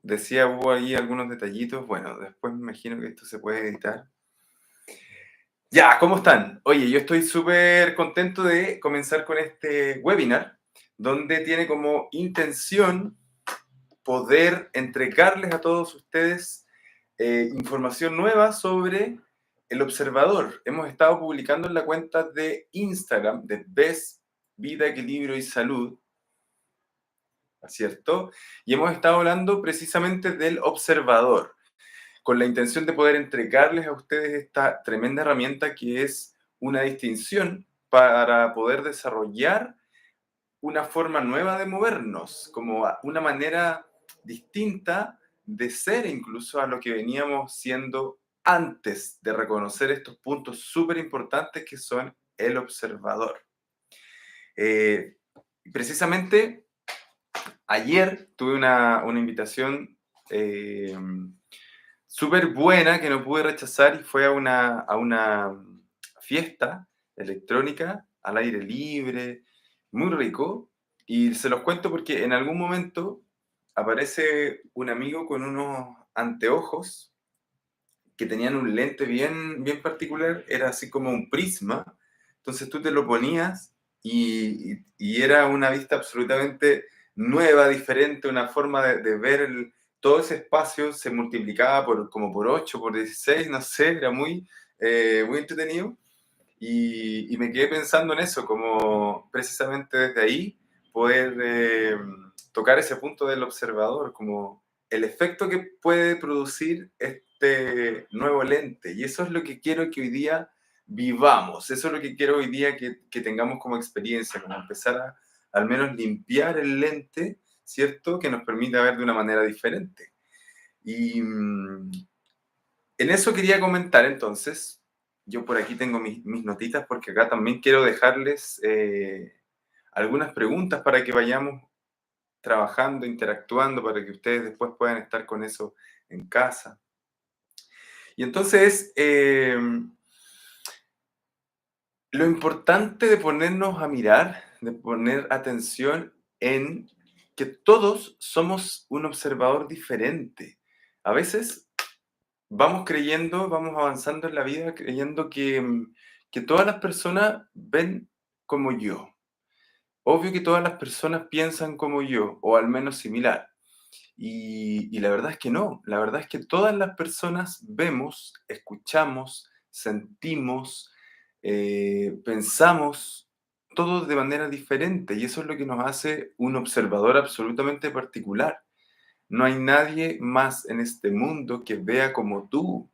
decía, hubo ahí algunos detallitos. Bueno, después me imagino que esto se puede editar. Ya, ¿cómo están? Oye, yo estoy súper contento de comenzar con este webinar, donde tiene como intención poder entregarles a todos ustedes información nueva sobre el observador. Hemos estado publicando en la cuenta de Instagram de Best Vida, Equilibrio y Salud, ¿cierto? Y hemos estado hablando precisamente del observador, con la intención de poder entregarles a ustedes esta tremenda herramienta que es una distinción para poder desarrollar una forma nueva de movernos, como una manera distinta de ser incluso a lo que veníamos siendo antes de reconocer estos puntos súper importantes que son el observador. Eh, precisamente ayer tuve una invitación súper buena que no pude rechazar y fue a una fiesta electrónica al aire libre, muy rico. Y se los cuento porque en algún momento aparece un amigo con unos anteojos que tenían un lente bien, bien particular, era así como un prisma. Entonces tú te lo ponías y era una vista absolutamente nueva, diferente, una forma de ver todo ese espacio se multiplicaba como por 8 por 16 no sé, era muy entretenido. Y me quedé pensando en eso, como precisamente desde ahí poder tocar ese punto del observador, como el efecto que puede producir este nuevo lente. Y eso es lo que quiero que hoy día vivamos, eso es lo que quiero hoy día que tengamos como experiencia, como empezar a al menos limpiar el lente, ¿cierto? Que nos permita ver de una manera diferente. Y en eso quería comentar entonces, yo por aquí tengo mis notitas porque acá también quiero dejarles algunas preguntas para que vayamos trabajando, interactuando, para que ustedes después puedan estar con eso en casa. Y entonces, lo importante de ponernos a mirar, de poner atención en que todos somos un observador diferente. A veces vamos creyendo, vamos avanzando en la vida creyendo que todas las personas ven como yo. Obvio que todas las personas piensan como yo, o al menos similar. Y la verdad es que no, la verdad es que todas las personas vemos, escuchamos, sentimos, pensamos, todo de manera diferente. Y eso es lo que nos hace un observador absolutamente particular. No hay nadie más en este mundo que vea como tú.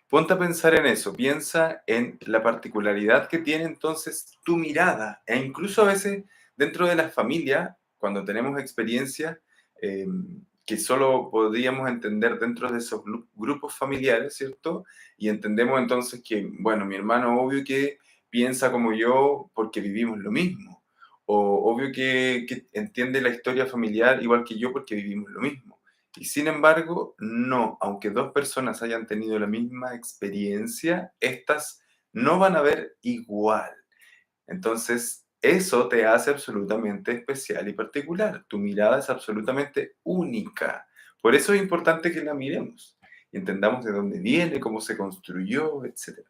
Ponte a pensar en eso, piensa en la particularidad que tiene entonces tu mirada, e incluso a veces dentro de la familia, cuando tenemos experiencias que solo podríamos entender dentro de esos grupos familiares, ¿cierto? Y entendemos entonces que, bueno, mi hermano obvio que piensa como yo porque vivimos lo mismo, o obvio que entiende la historia familiar igual que yo porque vivimos lo mismo. Y sin embargo, no, aunque dos personas hayan tenido la misma experiencia, estas no van a ver igual. Entonces, eso te hace absolutamente especial y particular. Tu mirada es absolutamente única. Por eso es importante que la miremos y entendamos de dónde viene, cómo se construyó, etcétera.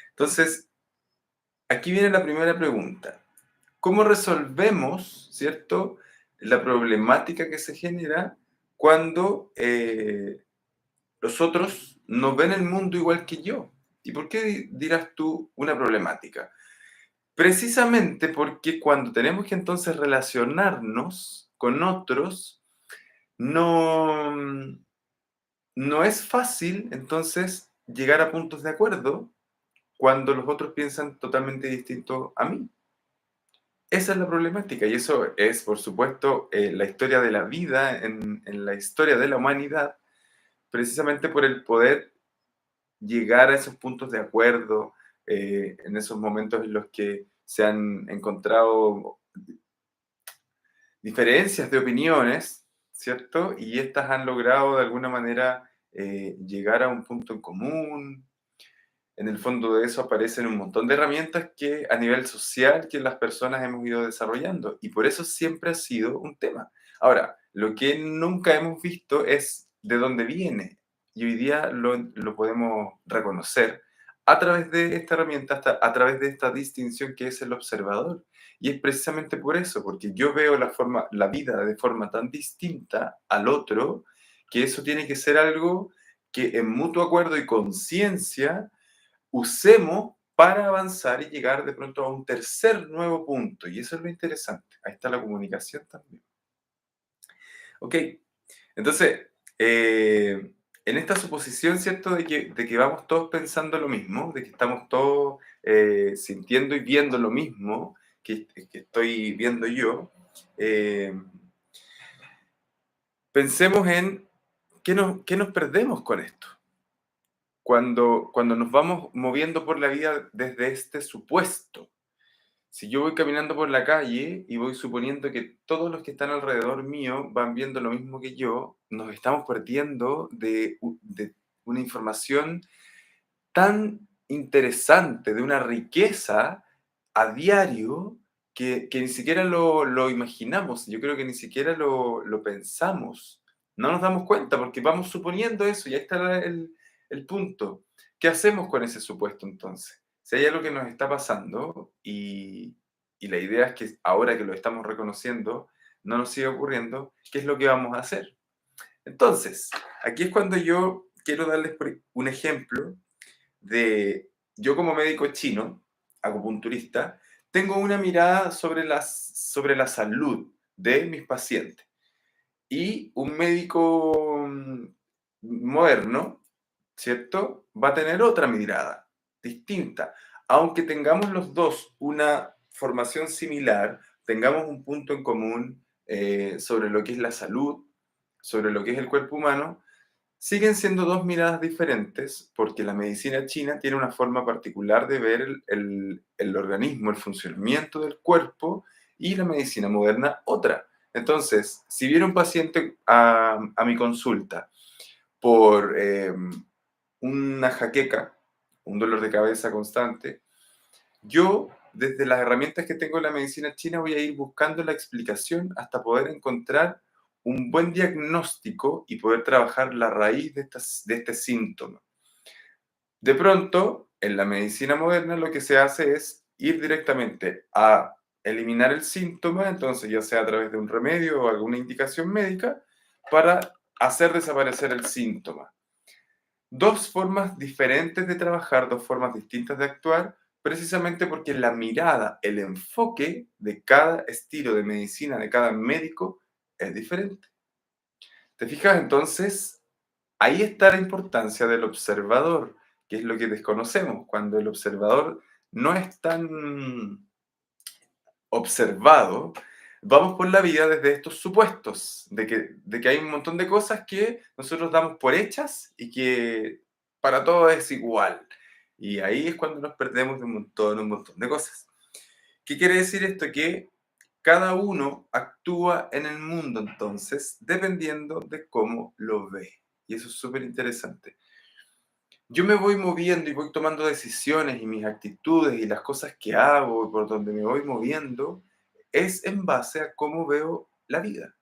Entonces, aquí viene la primera pregunta. ¿Cómo resolvemos, cierto, la problemática que se genera cuando los otros no ven el mundo igual que yo? ¿Y por qué dirás tú una problemática? Precisamente porque cuando tenemos que entonces relacionarnos con otros, no, no es fácil entonces llegar a puntos de acuerdo cuando los otros piensan totalmente distinto a mí. Esa es la problemática y eso es, por supuesto, la historia de la vida en la historia de la humanidad, precisamente por el poder llegar a esos puntos de acuerdo, en esos momentos en los que se han encontrado diferencias de opiniones, ¿cierto? Y estas han logrado de alguna manera llegar a un punto en común. En el fondo de eso aparecen un montón de herramientas que a nivel social que las personas hemos ido desarrollando y por eso siempre ha sido un tema. Ahora, Lo que nunca hemos visto es de dónde viene. Y hoy día lo podemos reconocer a través de esta herramienta, a través de esta distinción que es el observador. Y es precisamente por eso, porque yo veo la vida de forma tan distinta al otro, que eso tiene que ser algo que en mutuo acuerdo y conciencia usemos para avanzar y llegar de pronto a un tercer nuevo punto. Y eso es lo interesante. Ahí está la comunicación también. Ok, entonces, en esta suposición, ¿cierto?, de que vamos todos pensando lo mismo, de que estamos todos sintiendo y viendo lo mismo que estoy viendo yo, eh, pensemos en qué nos perdemos con esto. Cuando nos vamos moviendo por la vida desde este supuesto. Si yo voy caminando por la calle y voy suponiendo que todos los que están alrededor mío van viendo lo mismo que yo, nos estamos perdiendo de una información tan interesante, de una riqueza a diario que ni siquiera lo imaginamos. Yo creo que ni siquiera lo pensamos. No nos damos cuenta porque vamos suponiendo eso y ahí está el punto. ¿Qué hacemos con ese supuesto entonces? Si hay algo que nos está pasando y la idea es que ahora que lo estamos reconociendo, no nos siga ocurriendo, ¿qué es lo que vamos a hacer? Entonces, aquí es cuando yo quiero darles un ejemplo de yo como médico chino, acupunturista, tengo una mirada sobre la salud de mis pacientes. Y un médico moderno, ¿cierto? Va a tener otra mirada, distinta. Aunque tengamos los dos una formación similar, tengamos un punto en común sobre lo que es la salud, sobre lo que es el cuerpo humano, siguen siendo dos miradas diferentes porque la medicina china tiene una forma particular de ver el organismo, el funcionamiento del cuerpo, y la medicina moderna otra. Entonces, si viene un paciente a mi consulta por una jaqueca, un dolor de cabeza constante, yo, desde las herramientas que tengo en la medicina china, voy a ir buscando la explicación hasta poder encontrar un buen diagnóstico y poder trabajar la raíz de este síntoma. De pronto, en la medicina moderna lo que se hace es ir directamente a eliminar el síntoma, entonces ya sea a través de un remedio o alguna indicación médica, para hacer desaparecer el síntoma. Dos formas diferentes de trabajar, dos formas distintas de actuar, precisamente porque la mirada, el enfoque de cada estilo de medicina, de cada médico, es diferente. ¿Te fijas? Entonces, ahí está la importancia del observador, que es lo que desconocemos. Cuando el observador no es tan observado, vamos por la vida desde estos supuestos, de que hay un montón de cosas que nosotros damos por hechas y que para todos es igual. Y ahí es cuando nos perdemos de un montón de cosas. ¿Qué quiere decir esto? Que cada uno actúa en el mundo entonces dependiendo de cómo lo ve. Y eso es súper interesante. Yo me voy moviendo y voy tomando decisiones y mis actitudes y las cosas que hago y por donde me voy moviendo es en base a cómo veo la vida,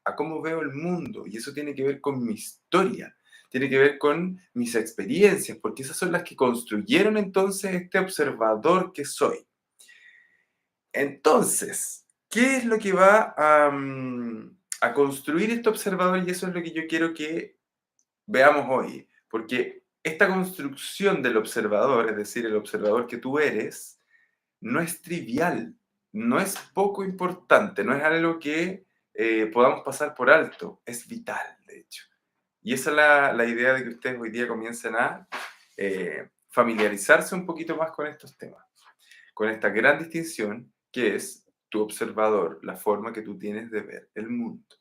a cómo veo el mundo. Y eso tiene que ver con mi historia, tiene que ver con mis experiencias, porque esas son las que construyeron entonces este observador que soy. Entonces, ¿qué es lo que va a construir este observador? Y eso es lo que yo quiero que veamos hoy, porque esta construcción del observador, es decir, el observador que tú eres, no es trivial, no es poco importante, no es algo que podamos pasar por alto, es vital, de hecho. Y esa es la idea de que ustedes hoy día comiencen a familiarizarse un poquito más con estos temas, con esta gran distinción que es tu observador, la forma que tú tienes de ver el mundo.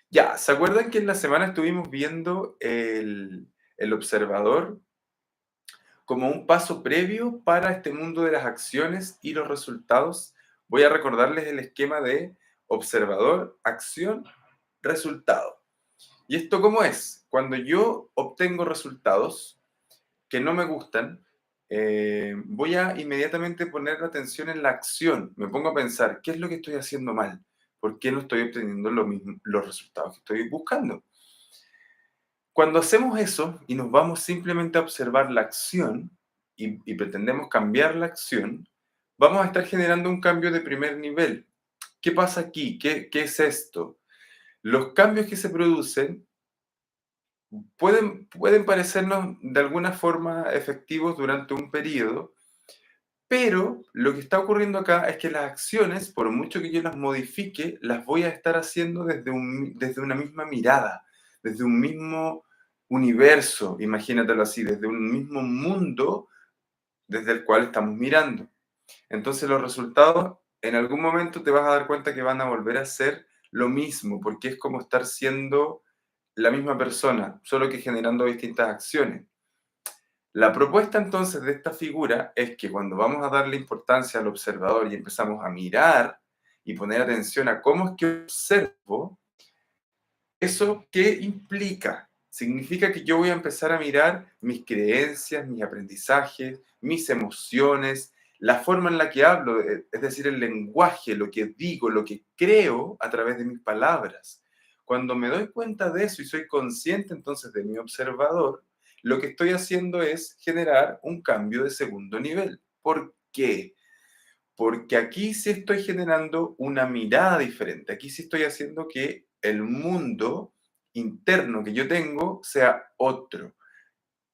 Ya, ¿se acuerdan que en la semana estuvimos viendo el observador como un paso previo para este mundo de las acciones y los resultados? Voy a recordarles el esquema de observador, acción, resultado. ¿Y esto cómo es? Cuando yo obtengo resultados que no me gustan, voy a inmediatamente poner la atención en la acción. Me pongo a pensar, ¿qué es lo que estoy haciendo mal? ¿Por qué no estoy obteniendo los resultados que estoy buscando? Cuando hacemos eso y nos vamos simplemente a observar la acción y pretendemos cambiar la acción, vamos a estar generando un cambio de primer nivel. ¿Qué pasa aquí? ¿Qué es esto? Los cambios que se producen pueden parecernos de alguna forma efectivos durante un periodo, pero lo que está ocurriendo acá es que las acciones, por mucho que yo las modifique, las voy a estar haciendo desde una misma mirada, desde un mismo universo, imagínatelo así, desde un mismo mundo desde el cual estamos mirando. Entonces los resultados en algún momento te vas a dar cuenta que van a volver a ser lo mismo, porque es como estar siendo la misma persona, solo que generando distintas acciones. La propuesta entonces de esta figura es que cuando vamos a darle importancia al observador y empezamos a mirar y poner atención a cómo es que observo, ¿eso qué implica? Significa que yo voy a empezar a mirar mis creencias, mis aprendizajes, mis emociones, la forma en la que hablo, es decir, el lenguaje, lo que digo, lo que creo a través de mis palabras. Cuando me doy cuenta de eso y soy consciente entonces de mi observador, lo que estoy haciendo es generar un cambio de segundo nivel. ¿Por qué? Porque aquí sí estoy generando una mirada diferente, aquí sí estoy haciendo que el mundo interno que yo tengo sea otro.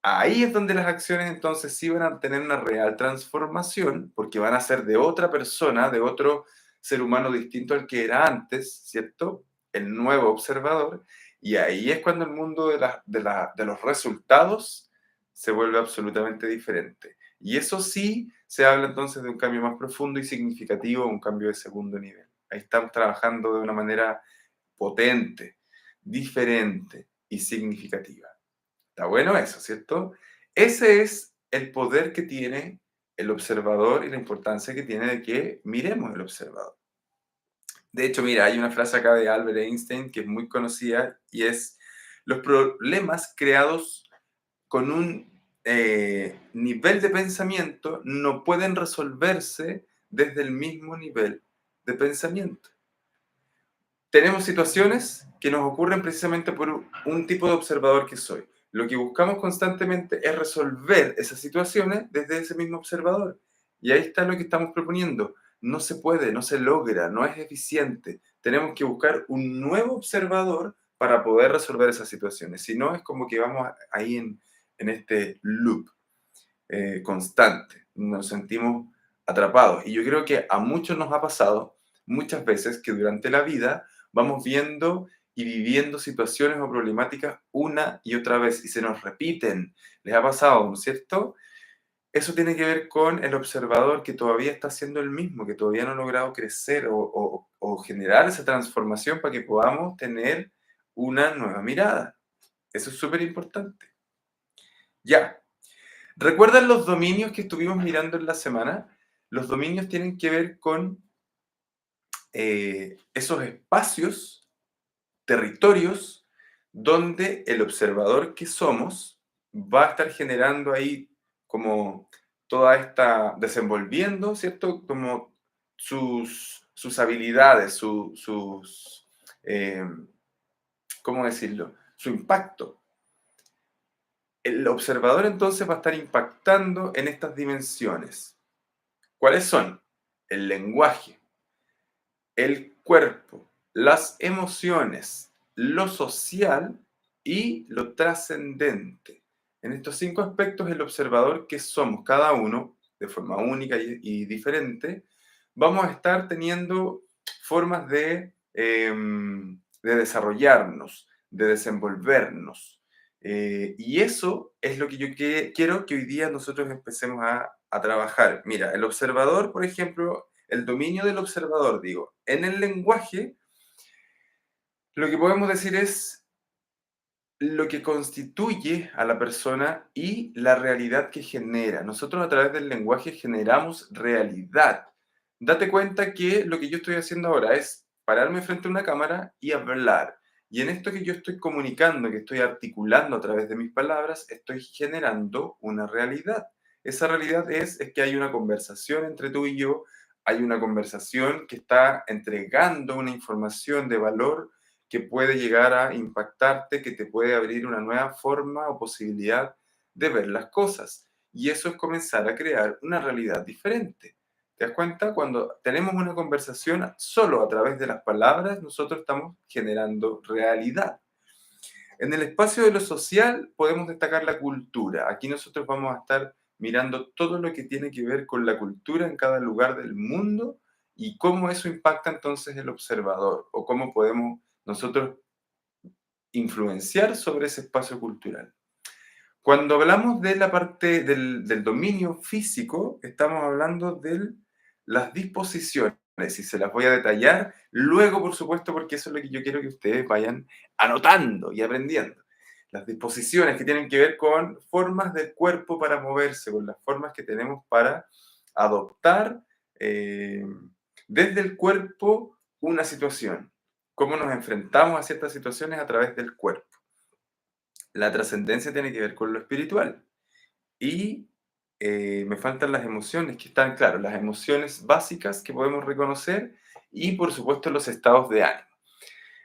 Ahí es donde las acciones entonces sí van a tener una real transformación, porque van a ser de otra persona, de otro ser humano distinto al que era antes, ¿cierto? El nuevo observador. Y ahí es cuando el mundo de los resultados se vuelve absolutamente diferente. Y eso sí se habla entonces de un cambio más profundo y significativo, un cambio de segundo nivel. Ahí estamos trabajando de una manera potente, diferente y significativa. Está bueno eso, ¿cierto? Ese es el poder que tiene el observador y la importancia que tiene de que miremos el observador. De hecho, mira, hay una frase acá de Albert Einstein que es muy conocida y es, los problemas creados con un nivel de pensamiento no pueden resolverse desde el mismo nivel de pensamiento. Tenemos situaciones que nos ocurren precisamente por un tipo de observador que soy. Lo que buscamos constantemente es resolver esas situaciones desde ese mismo observador. Y ahí está lo que estamos proponiendo. No se puede, no se logra, no es eficiente. Tenemos que buscar un nuevo observador para poder resolver esas situaciones. Si no, es como que vamos ahí en este loop constante. Nos sentimos atrapados. Y yo creo que a muchos nos ha pasado muchas veces que durante la vida vamos viendo y viviendo situaciones o problemáticas una y otra vez y se nos repiten. ¿Les ha pasado, no es cierto? Eso tiene que ver con el observador que todavía está siendo el mismo, que todavía no ha logrado crecer o generar esa transformación para que podamos tener una nueva mirada. Eso es súper importante. Ya, ¿recuerdan los dominios que estuvimos mirando en la semana? Los dominios tienen que ver con esos espacios, territorios, donde el observador que somos va a estar generando ahí como toda esta, desenvolviendo, ¿cierto? Como sus habilidades, eh, ¿cómo decirlo? Su impacto. El observador entonces va a estar impactando en estas dimensiones. ¿Cuáles son? El lenguaje, el cuerpo, las emociones, lo social y lo trascendente. En estos 5 aspectos, el observador que somos cada uno, de forma única y diferente, vamos a estar teniendo formas de desarrollarnos, de desenvolvernos. Y eso es lo que yo quiero que hoy día nosotros empecemos a trabajar. Mira, el observador, por ejemplo, el dominio del observador, digo, en el lenguaje, lo que podemos decir es lo que constituye a la persona y la realidad que genera. Nosotros a través del lenguaje generamos realidad. Date cuenta que lo que yo estoy haciendo ahora es pararme frente a una cámara y hablar. Y en esto que yo estoy comunicando, que estoy articulando a través de mis palabras, estoy generando una realidad. Esa realidad es que hay una conversación entre tú y yo, hay una conversación que está entregando una información de valor que puede llegar a impactarte, que te puede abrir una nueva forma o posibilidad de ver las cosas. Y eso es comenzar a crear una realidad diferente. ¿Te das cuenta? Cuando tenemos una conversación solo a través de las palabras, nosotros estamos generando realidad. En el espacio de lo social podemos destacar la cultura. Aquí nosotros vamos a estar mirando todo lo que tiene que ver con la cultura en cada lugar del mundo y cómo eso impacta entonces el observador o cómo podemos nosotros influenciar sobre ese espacio cultural. Cuando hablamos de la parte del dominio físico, estamos hablando de las disposiciones y se las voy a detallar luego, por supuesto, porque eso es lo que yo quiero que ustedes vayan anotando y aprendiendo. Las disposiciones que tienen que ver con formas del cuerpo para moverse, con las formas que tenemos para adoptar eh, desde el cuerpo una situación, cómo nos enfrentamos a ciertas situaciones a través del cuerpo. La trascendencia tiene que ver con lo espiritual. Y me faltan las emociones, que están, claro, las emociones básicas que podemos reconocer y, por supuesto, los estados de ánimo.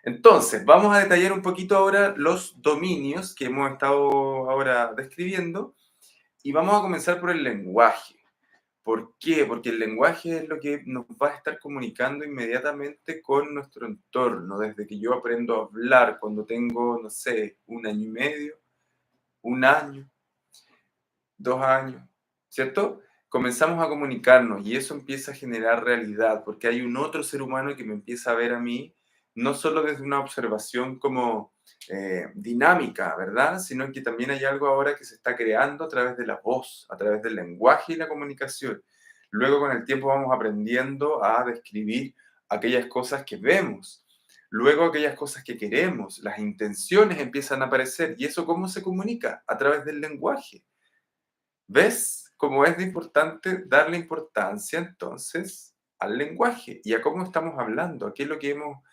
Entonces, vamos a detallar un poquito ahora los dominios que hemos estado ahora describiendo y vamos a comenzar por el lenguaje. ¿Por qué? Porque el lenguaje es lo que nos va a estar comunicando inmediatamente con nuestro entorno. Desde que yo aprendo a hablar cuando tengo, no sé, 1 año y medio, 1 año, 2 años, ¿cierto? Comenzamos a comunicarnos y eso empieza a generar realidad, porque hay un otro ser humano que me empieza a ver a mí, no solo desde una observación como dinámica, ¿verdad? Sino que también hay algo ahora que se está creando a través de la voz, a través del lenguaje y la comunicación. Luego con el tiempo vamos aprendiendo a describir aquellas cosas que vemos. Luego aquellas cosas que queremos, las intenciones empiezan a aparecer. ¿Y eso cómo se comunica? A través del lenguaje. ¿Ves cómo es de importante darle importancia entonces al lenguaje y a cómo estamos hablando, a qué es lo que hemos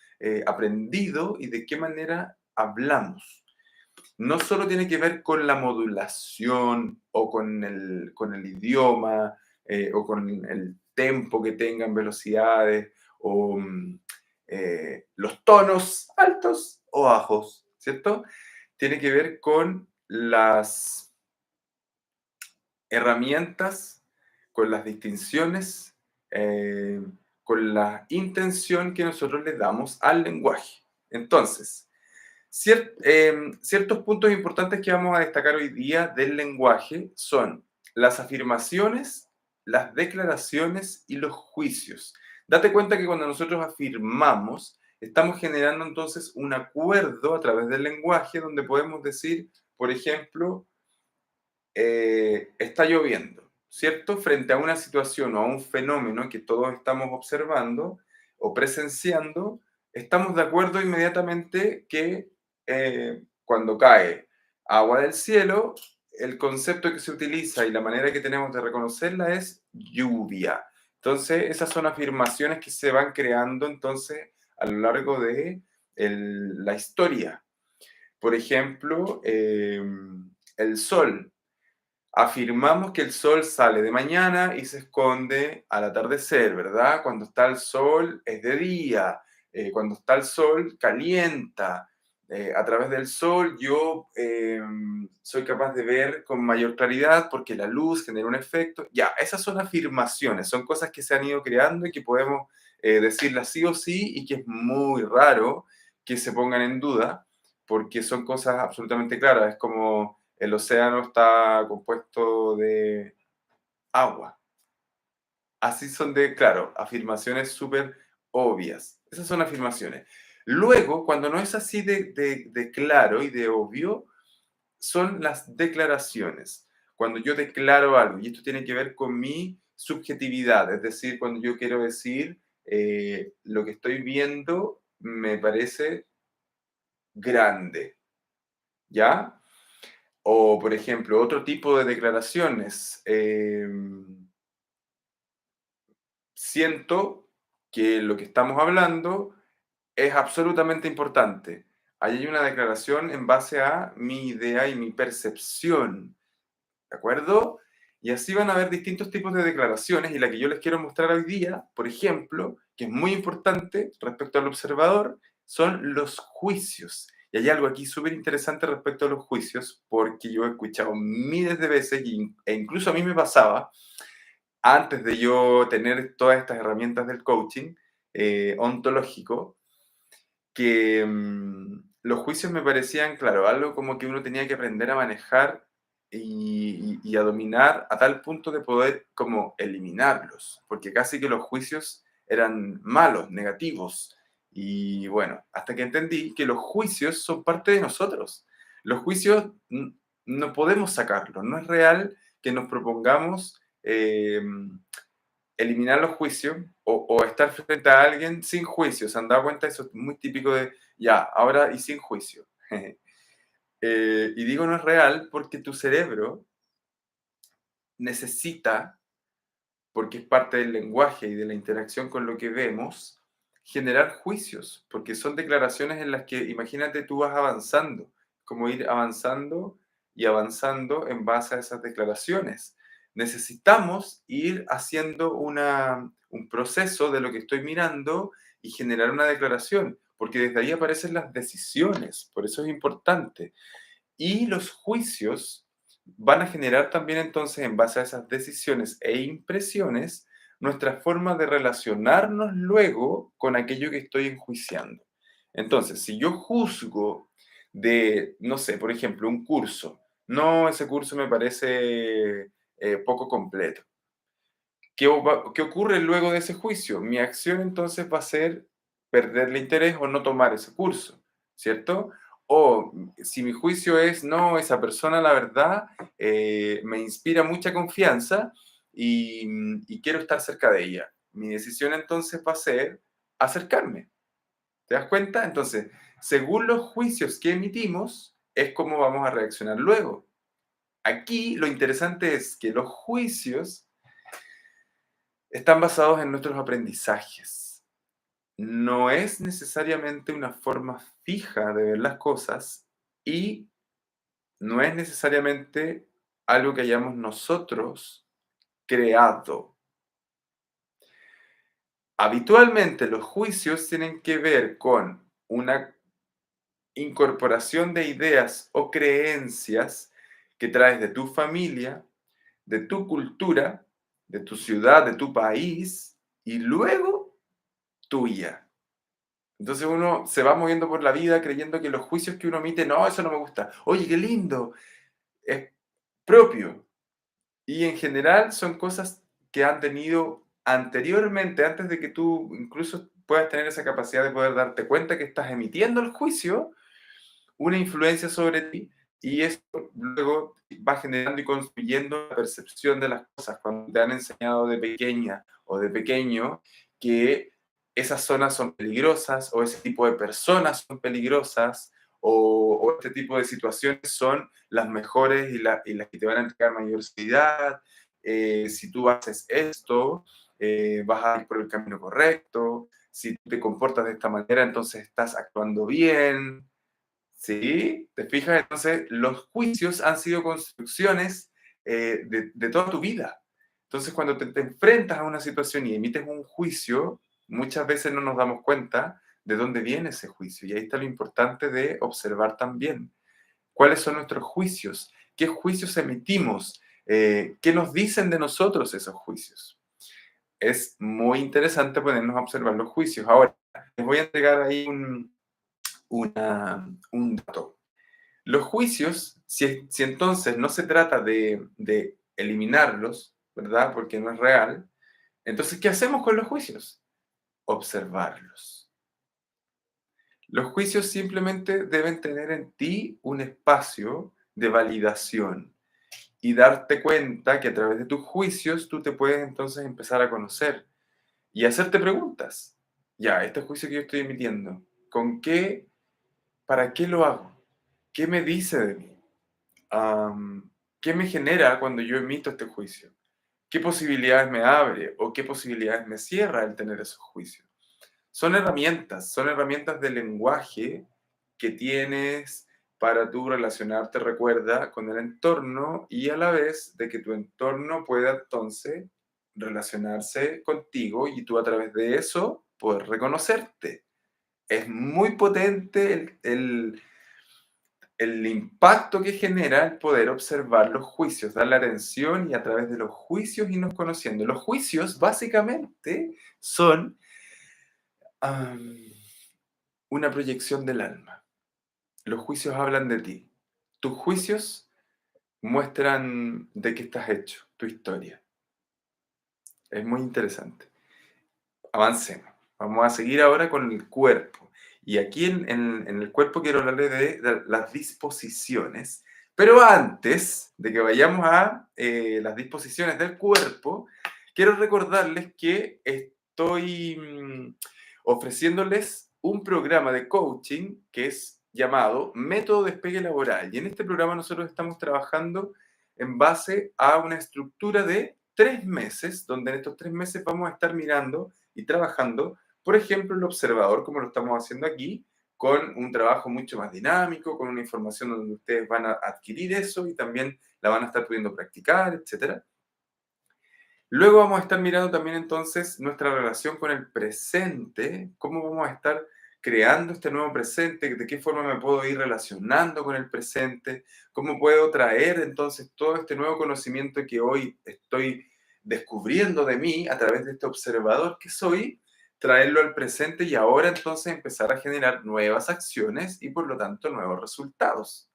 aprendido y de qué manera hablamos? No solo tiene que ver con la modulación o con el idioma o con el tempo que tengan velocidades o los tonos altos o bajos, ¿cierto? Tiene que ver con las herramientas, con las distinciones, eh, con la intención que nosotros le damos al lenguaje. Entonces, ciertos puntos importantes que vamos a destacar hoy día del lenguaje son las afirmaciones, las declaraciones y los juicios. Date cuenta que cuando nosotros afirmamos, estamos generando entonces un acuerdo a través del lenguaje donde podemos decir, por ejemplo, está lloviendo, ¿cierto? Frente a una situación o a un fenómeno que todos estamos observando o presenciando, estamos de acuerdo inmediatamente que cuando cae agua del cielo, el concepto que se utiliza y la manera que tenemos de reconocerla es lluvia. Entonces, esas son afirmaciones que se van creando entonces a lo largo de la historia. Por ejemplo, el sol. Afirmamos que el sol sale de mañana y se esconde al atardecer, ¿verdad? Cuando está el sol es de día, cuando está el sol calienta. A través del sol yo soy capaz de ver con mayor claridad porque la luz genera un efecto. Ya, esas son afirmaciones, son cosas que se han ido creando y que podemos decirlas sí o sí y que es muy raro que se pongan en duda porque son cosas absolutamente claras. Es como el océano está compuesto de agua. Así son de, claro, afirmaciones súper obvias. Esas son afirmaciones. Luego, cuando no es así de claro y de obvio, son las declaraciones. Cuando yo declaro algo, y esto tiene que ver con mi subjetividad, es decir, cuando yo quiero decir lo que estoy viendo me parece grande, ¿ya? O, por ejemplo, otro tipo de declaraciones. Siento que lo que estamos hablando es absolutamente importante. Ahí hay una declaración en base a mi idea y mi percepción, ¿de acuerdo? Y así van a haber distintos tipos de declaraciones y la que yo les quiero mostrar hoy día, por ejemplo, que es muy importante respecto al observador, son los juicios. Y hay algo aquí súper interesante respecto a los juicios, porque yo he escuchado miles de veces e incluso a mí me pasaba, antes de yo tener todas estas herramientas del coaching ontológico, que los juicios me parecían, claro, algo como que uno tenía que aprender a manejar y a dominar a tal punto de poder como eliminarlos, porque casi que los juicios eran malos, negativos. Y bueno, hasta que entendí que los juicios son parte de nosotros. Los juicios no podemos sacarlos, no es real que nos propongamos eliminar los juicios o estar frente a alguien sin juicios. ¿Se han dado cuenta? Eso es muy típico de, ya, ahora y sin juicio. Y digo no es real porque tu cerebro necesita, porque es parte del lenguaje y de la interacción con lo que vemos, generar juicios, porque son declaraciones en las que, imagínate, tú vas avanzando, como ir avanzando y avanzando en base a esas declaraciones. Necesitamos ir haciendo un proceso de lo que estoy mirando y generar una declaración, porque desde ahí aparecen las decisiones, por eso es importante. Y los juicios van a generar también entonces, en base a esas decisiones e impresiones, nuestra forma de relacionarnos luego con aquello que estoy enjuiciando. Entonces, si yo juzgo de, no sé, por ejemplo, un curso, no, ese curso me parece poco completo. ¿Qué ocurre luego de ese juicio? Mi acción entonces va a ser perderle interés o no tomar ese curso, ¿cierto? O si mi juicio es, no, esa persona la verdad me inspira mucha confianza y quiero estar cerca de ella. Mi decisión entonces va a ser acercarme. ¿Te das cuenta? Entonces, según los juicios que emitimos, es como vamos a reaccionar luego. Aquí lo interesante es que los juicios están basados en nuestros aprendizajes. No es necesariamente una forma fija de ver las cosas y no es necesariamente algo que hayamos nosotros creado. Habitualmente los juicios tienen que ver con una incorporación de ideas o creencias que traes de tu familia, de tu cultura, de tu ciudad, de tu país y luego tuya. Entonces uno se va moviendo por la vida creyendo que los juicios que uno emite, no, eso no me gusta. Oye, qué lindo, es propio. Y en general son cosas que han tenido anteriormente, antes de que tú incluso puedas tener esa capacidad de poder darte cuenta que estás emitiendo el juicio, una influencia sobre ti y eso luego va generando y construyendo la percepción de las cosas. Cuando te han enseñado de pequeña o de pequeño que esas zonas son peligrosas o ese tipo de personas son peligrosas o este tipo de situaciones son las mejores y las que te van a entregar mayor seguridad. Si tú haces esto, vas a ir por el camino correcto. Si te comportas de esta manera, entonces estás actuando bien. Sí, ¿te fijas? Entonces, los juicios han sido construcciones de toda tu vida. Entonces, cuando te enfrentas a una situación y emites un juicio, muchas veces no nos damos cuenta de dónde viene ese juicio. Y ahí está lo importante de observar también cuáles son nuestros juicios, qué juicios emitimos, qué nos dicen de nosotros esos juicios. Es muy interesante ponernos a observar los juicios. Ahora, les voy a entregar ahí un dato. Los juicios, si entonces no se trata de eliminarlos, ¿verdad? Porque no es real, entonces, ¿qué hacemos con los juicios? Observarlos. Los juicios simplemente deben tener en ti un espacio de validación y darte cuenta que a través de tus juicios tú te puedes entonces empezar a conocer y hacerte preguntas. Ya, este juicio que yo estoy emitiendo, ¿con qué, para qué lo hago? ¿Qué me dice de mí? ¿Qué me genera cuando yo emito este juicio? ¿Qué posibilidades me abre o qué posibilidades me cierra el tener esos juicios? Son herramientas de lenguaje que tienes, para tú relacionarte, recuerda, con el entorno y a la vez de que tu entorno pueda entonces relacionarse contigo y tú a través de eso poder reconocerte. Es muy potente el impacto que genera el poder observar los juicios, darle atención y a través de los juicios irnos conociendo. Los juicios básicamente son am, una proyección del alma. Los juicios hablan de ti. Tus juicios muestran de qué estás hecho, tu historia. Es muy interesante. Avancemos. Vamos a seguir ahora con el cuerpo. Y aquí en el cuerpo quiero hablarle de las disposiciones. Pero antes de que vayamos a las disposiciones del cuerpo, quiero recordarles que estoy ofreciéndoles un programa de coaching que es llamado Método Despegue Laboral. Y en este programa nosotros estamos trabajando en base a una estructura de 3 meses, donde en estos 3 meses vamos a estar mirando y trabajando, por ejemplo, el observador, como lo estamos haciendo aquí, con un trabajo mucho más dinámico, con una información donde ustedes van a adquirir eso y también la van a estar pudiendo practicar, etcétera. Luego vamos a estar mirando también entonces nuestra relación con el presente, cómo vamos a estar creando este nuevo presente, de qué forma me puedo ir relacionando con el presente, cómo puedo traer entonces todo este nuevo conocimiento que hoy estoy descubriendo de mí a través de este observador que soy, traerlo al presente y ahora entonces empezar a generar nuevas acciones y por lo tanto nuevos resultados.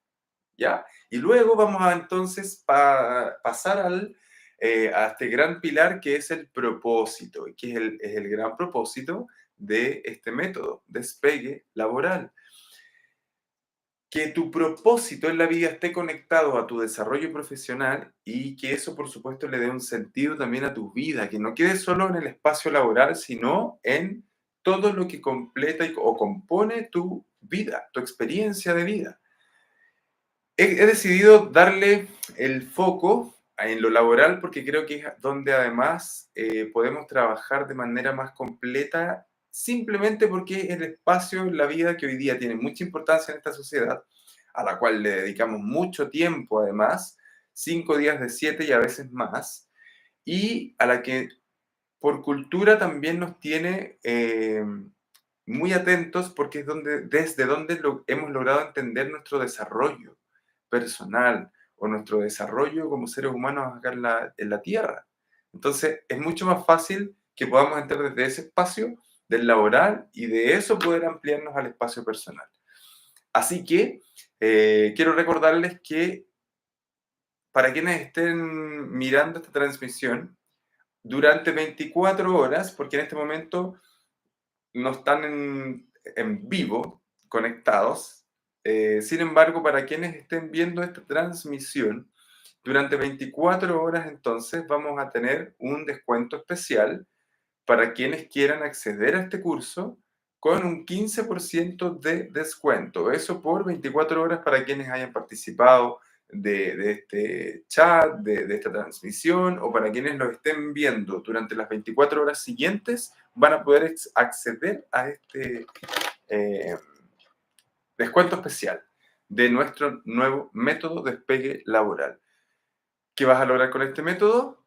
¿Ya? Y luego vamos a entonces pasar a este gran pilar que es el propósito, y que es el gran propósito de este método, despegue laboral. Que tu propósito en la vida esté conectado a tu desarrollo profesional y que eso, por supuesto, le dé un sentido también a tu vida, que no quede solo en el espacio laboral, sino en todo lo que completa o compone tu vida, tu experiencia de vida. He decidido darle el foco en lo laboral porque creo que es donde además podemos trabajar de manera más completa, simplemente porque es el espacio en la vida que hoy día tiene mucha importancia en esta sociedad, a la cual le dedicamos mucho tiempo además, 5 días de 7 y a veces más, y a la que por cultura también nos tiene muy atentos porque es desde donde hemos logrado entender nuestro desarrollo personal o nuestro desarrollo como seres humanos acá en la Tierra. Entonces, es mucho más fácil que podamos entrar desde ese espacio del laboral y de eso poder ampliarnos al espacio personal. Así que quiero recordarles que para quienes estén mirando esta transmisión, durante 24 horas, porque en este momento no están en vivo, conectados. Sin embargo, para quienes estén viendo esta transmisión, durante 24 horas entonces vamos a tener un descuento especial para quienes quieran acceder a este curso con un 15% de descuento. Eso por 24 horas para quienes hayan participado de este chat, de esta transmisión, o para quienes lo estén viendo durante las 24 horas siguientes, van a poder acceder a este eh, descuento especial de nuestro nuevo método despegue laboral. ¿Qué vas a lograr con este método?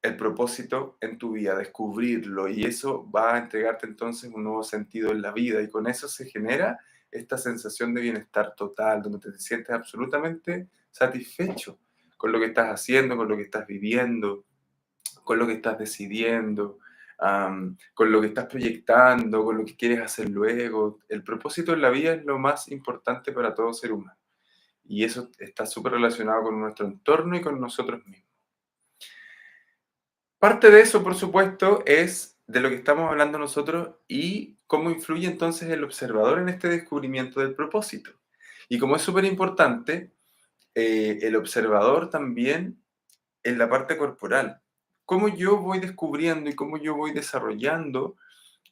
El propósito en tu vida, descubrirlo, y eso va a entregarte entonces un nuevo sentido en la vida y con eso se genera esta sensación de bienestar total, donde te sientes absolutamente satisfecho con lo que estás haciendo, con lo que estás viviendo, con lo que estás decidiendo, con lo que estás proyectando, con lo que quieres hacer luego. El propósito en la vida es lo más importante para todo ser humano y eso está súper relacionado con nuestro entorno y con nosotros mismos. Parte de eso, por supuesto, es de lo que estamos hablando nosotros y cómo influye entonces el observador en este descubrimiento del propósito. Y como es súper importante, el observador también en la parte corporal. Cómo yo voy descubriendo y cómo yo voy desarrollando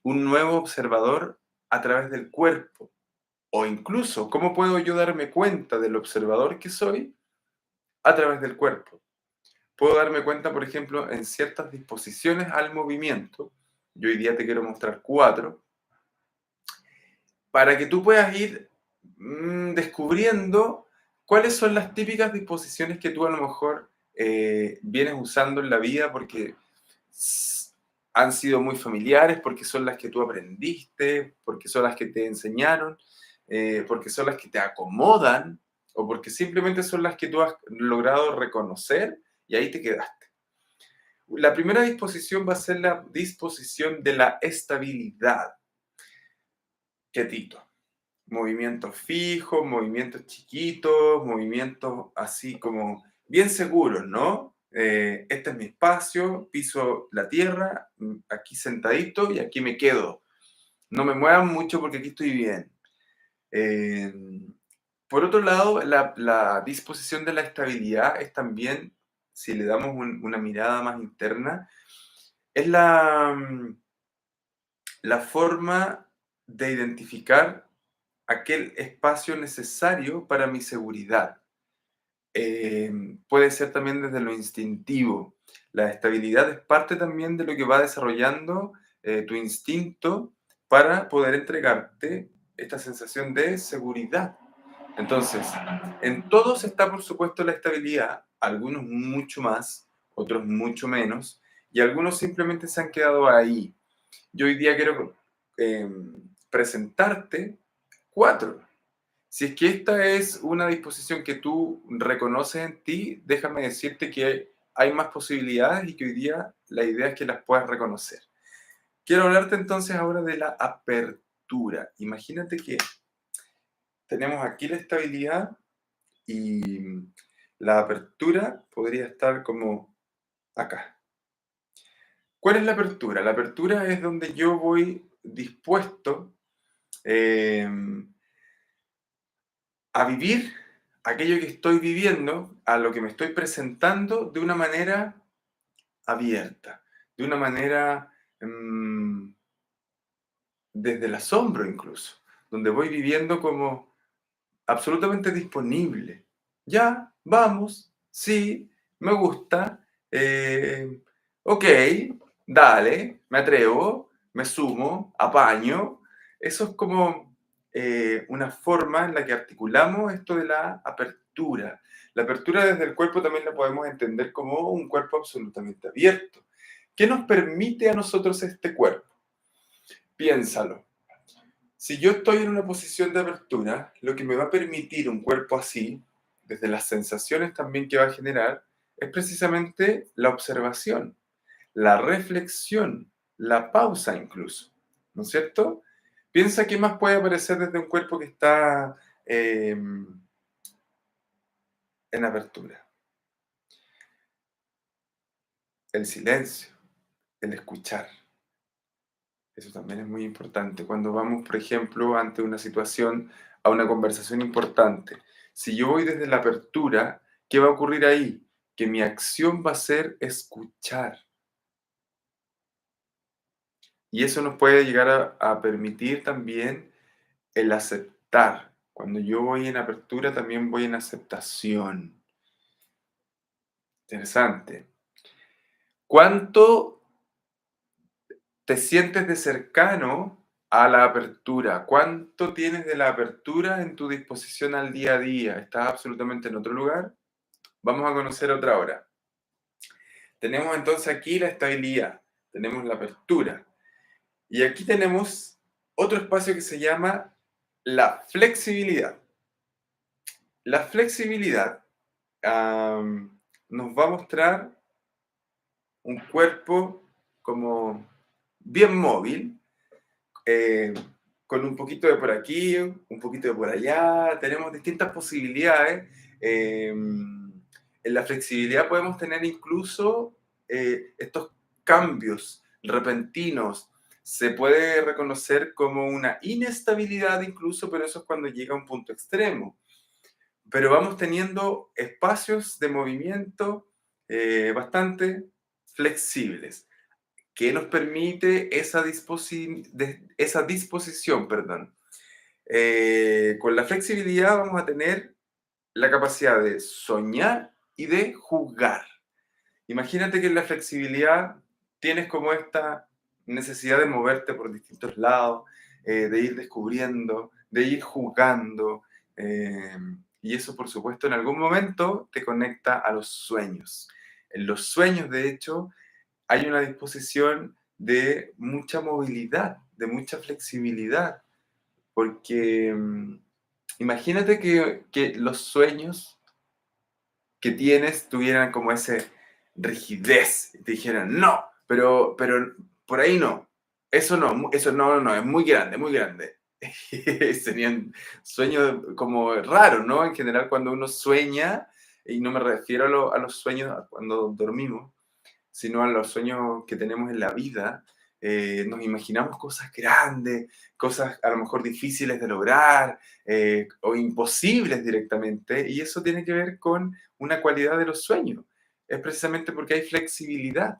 un nuevo observador a través del cuerpo. O incluso, cómo puedo yo darme cuenta del observador que soy a través del cuerpo. Puedo darme cuenta, por ejemplo, en ciertas disposiciones al movimiento. Yo hoy día te quiero mostrar 4, para que tú puedas ir descubriendo cuáles son las típicas disposiciones que tú a lo mejor vienes usando en la vida porque s- han sido muy familiares, porque son las que tú aprendiste, porque son las que te enseñaron, porque son las que te acomodan o porque simplemente son las que tú has logrado reconocer y ahí te quedaste. La primera disposición va a ser la disposición de la estabilidad, quietito. Movimientos fijos, movimientos chiquitos, movimientos así como bien seguros, ¿no? Este es mi espacio, piso la tierra, aquí sentadito y aquí me quedo. No me muevan mucho porque aquí estoy bien. Eh, por otro lado, la disposición de la estabilidad es también, si le damos una mirada más interna, es la forma de identificar aquel espacio necesario para mi seguridad. Puede ser también desde lo instintivo. La estabilidad es parte también de lo que va desarrollando tu instinto para poder entregarte esta sensación de seguridad. Entonces, en todos está, por supuesto, la estabilidad, algunos mucho más, otros mucho menos, y algunos simplemente se han quedado ahí. Yo hoy día quiero presentarte cuatro. Si es que esta es una disposición que tú reconoces en ti, déjame decirte que hay más posibilidades y que hoy día la idea es que las puedas reconocer. Quiero hablarte entonces ahora de la apertura. Imagínate que tenemos aquí la estabilidad y la apertura podría estar como acá. ¿Cuál es la apertura? La apertura es donde yo voy dispuesto eh, a vivir aquello que estoy viviendo, a lo que me estoy presentando de una manera abierta, de una manera desde el asombro incluso, donde voy viviendo como absolutamente disponible. Ya, vamos, sí, me gusta, ok, dale, me atrevo, me sumo, apaño. Eso es como una forma en la que articulamos esto de la apertura. La apertura desde el cuerpo también la podemos entender como un cuerpo absolutamente abierto. ¿Qué nos permite a nosotros este cuerpo? Piénsalo. Si yo estoy en una posición de apertura, lo que me va a permitir un cuerpo así, desde las sensaciones también que va a generar, es precisamente la observación, la reflexión, la pausa incluso, ¿no es cierto? Piensa qué más puede aparecer desde un cuerpo que está en apertura. El silencio, el escuchar. Eso también es muy importante. Cuando vamos, por ejemplo, ante una situación, a una conversación importante, si yo voy desde la apertura, ¿qué va a ocurrir ahí? Que mi acción va a ser escuchar. Y eso nos puede llegar a permitir también el aceptar. Cuando yo voy en apertura, también voy en aceptación. Interesante. ¿Cuánto te sientes de cercano a la apertura? ¿Cuánto tienes de la apertura en tu disposición al día a día? ¿Estás absolutamente en otro lugar? Vamos a conocer otra hora. Tenemos entonces aquí la estabilidad, tenemos la apertura y aquí tenemos otro espacio que se llama la flexibilidad. La flexibilidad nos va a mostrar un cuerpo como bien móvil, eh, con un poquito de por aquí, un poquito de por allá, tenemos distintas posibilidades. En la flexibilidad podemos tener incluso estos cambios repentinos. Se puede reconocer como una inestabilidad incluso, pero eso es cuando llega a un punto extremo. Pero vamos teniendo espacios de movimiento bastante flexibles que nos permite esa disposición, perdón. Con la flexibilidad vamos a tener la capacidad de soñar y de jugar. Imagínate que en la flexibilidad tienes como esta necesidad de moverte por distintos lados, de ir descubriendo, de ir jugando. Y eso, por supuesto, en algún momento te conecta a los sueños. En los sueños, de hecho, hay una disposición de mucha movilidad, de mucha flexibilidad, porque imagínate que los sueños que tienes tuvieran como ese rigidez y te dijeran, no, pero por ahí no, eso no, no, no, es muy grande, muy grande. Serían sueños como raros, ¿no? En general, cuando uno sueña, y no me refiero a los sueños cuando dormimos, sino a los sueños que tenemos en la vida, nos imaginamos cosas grandes, cosas a lo mejor difíciles de lograr o imposibles directamente, y eso tiene que ver con una cualidad de los sueños. Es precisamente porque hay flexibilidad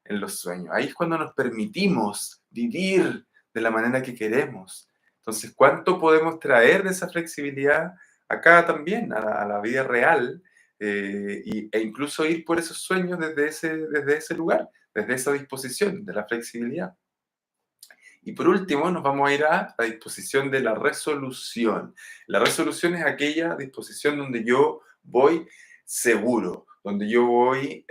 en los sueños. Ahí es cuando nos permitimos vivir de la manera que queremos. Entonces, ¿cuánto podemos traer de esa flexibilidad acá también, a la vida real? E incluso ir por esos sueños desde ese lugar, desde esa disposición de la flexibilidad. Y por último, nos vamos a ir a la disposición de la resolución. La resolución es aquella disposición donde yo voy seguro, donde yo voy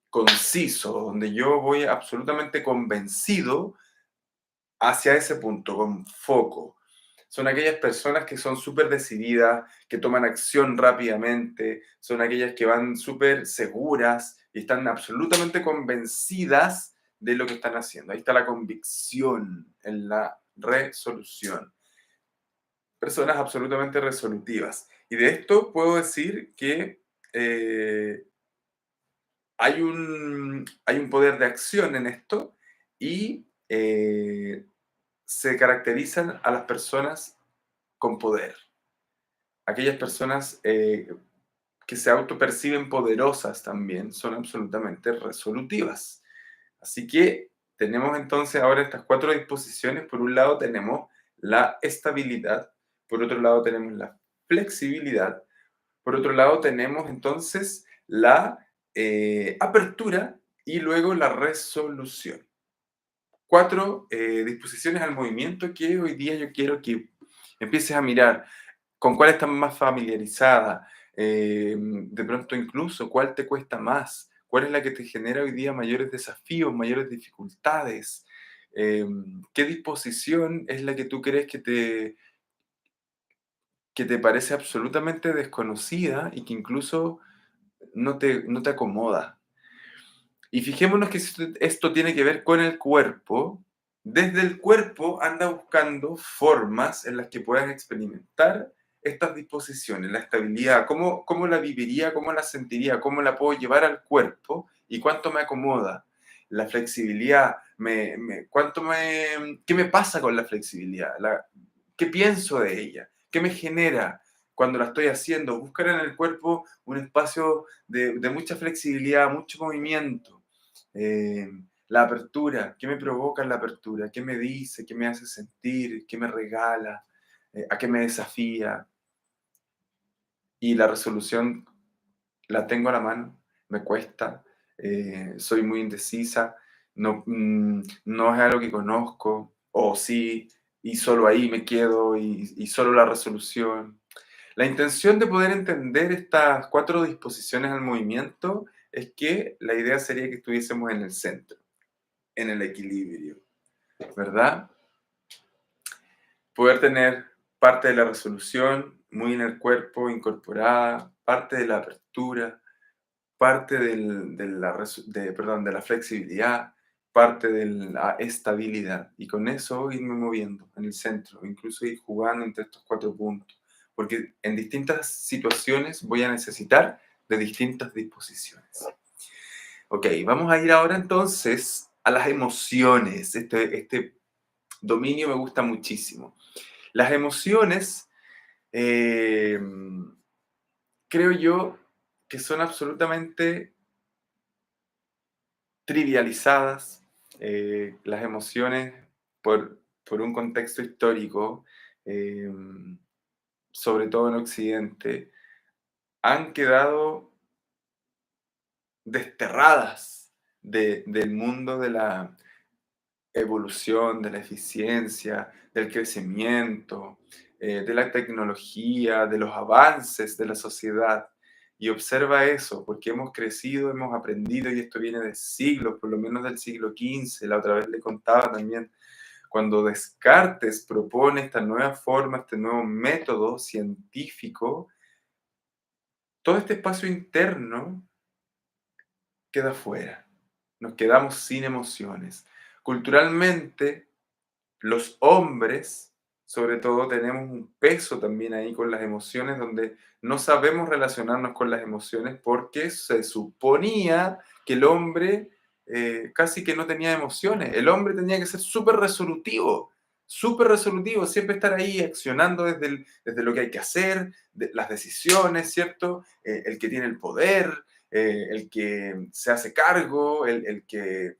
conciso, donde yo voy absolutamente convencido hacia ese punto, con foco. Son aquellas personas que son súper decididas, que toman acción rápidamente, son aquellas que van súper seguras y están absolutamente convencidas de lo que están haciendo. Ahí está la convicción en la resolución. Personas absolutamente resolutivas. Y de esto puedo decir que eh, hay un poder de acción en esto y se caracterizan a las personas con poder. Aquellas personas que se autoperciben poderosas también son absolutamente resolutivas. Así que tenemos entonces ahora estas cuatro disposiciones. Por un lado tenemos la estabilidad, por otro lado tenemos la flexibilidad, por otro lado tenemos entonces la apertura y luego la resolución. Cuatro disposiciones al movimiento que hoy día yo quiero que empieces a mirar con cuál estás más familiarizada, de pronto incluso cuál te cuesta más, cuál es la que te genera hoy día mayores desafíos, mayores dificultades, qué disposición es la que tú crees que te parece absolutamente desconocida y que incluso no te acomoda. Y fijémonos que si esto tiene que ver con el cuerpo. Desde el cuerpo anda buscando formas en las que puedan experimentar estas disposiciones, la estabilidad, cómo la viviría, cómo la sentiría, cómo la puedo llevar al cuerpo y cuánto me acomoda. La flexibilidad, ¿qué me pasa con la flexibilidad? ¿Qué pienso de ella? ¿Qué me genera cuando la estoy haciendo? Buscar en el cuerpo un espacio de mucha flexibilidad, mucho movimiento. Eh, la apertura, ¿qué me provoca la apertura? ¿Qué me dice? ¿Qué me hace sentir? ¿Qué me regala? ¿A qué me desafía? Y la resolución la tengo a la mano, me cuesta, soy muy indecisa, no es algo que conozco, o sí, y solo ahí me quedo, y solo la resolución. La intención de poder entender estas cuatro disposiciones al movimiento es que la idea sería que estuviésemos en el centro, en el equilibrio, ¿verdad? Poder tener parte de la resolución muy en el cuerpo, incorporada, parte de la apertura, parte de la flexibilidad, parte de la estabilidad. Y con eso irme moviendo en el centro, incluso ir jugando entre estos cuatro puntos. Porque en distintas situaciones voy a necesitar de distintas disposiciones. Ok, vamos a ir ahora entonces a las emociones. Este dominio me gusta muchísimo. Las emociones, eh, creo yo, que son absolutamente trivializadas, las emociones por un contexto histórico, eh, sobre todo en Occidente, han quedado desterradas del mundo de la evolución, de la eficiencia, del crecimiento. de la tecnología, de los avances de la sociedad. Y observa eso, porque hemos crecido, hemos aprendido, y esto viene de siglos, por lo menos del siglo XV. La otra vez le contaba también, cuando Descartes propone esta nueva forma, este nuevo método científico, todo este espacio interno queda fuera. Nos quedamos sin emociones. Culturalmente, los hombres, sobre todo, tenemos un peso también ahí con las emociones, donde no sabemos relacionarnos con las emociones porque se suponía que el hombre casi que no tenía emociones. El hombre tenía que ser súper resolutivo, siempre estar ahí accionando desde lo que hay que hacer, las decisiones, ¿cierto? El que tiene el poder, el que se hace cargo, el que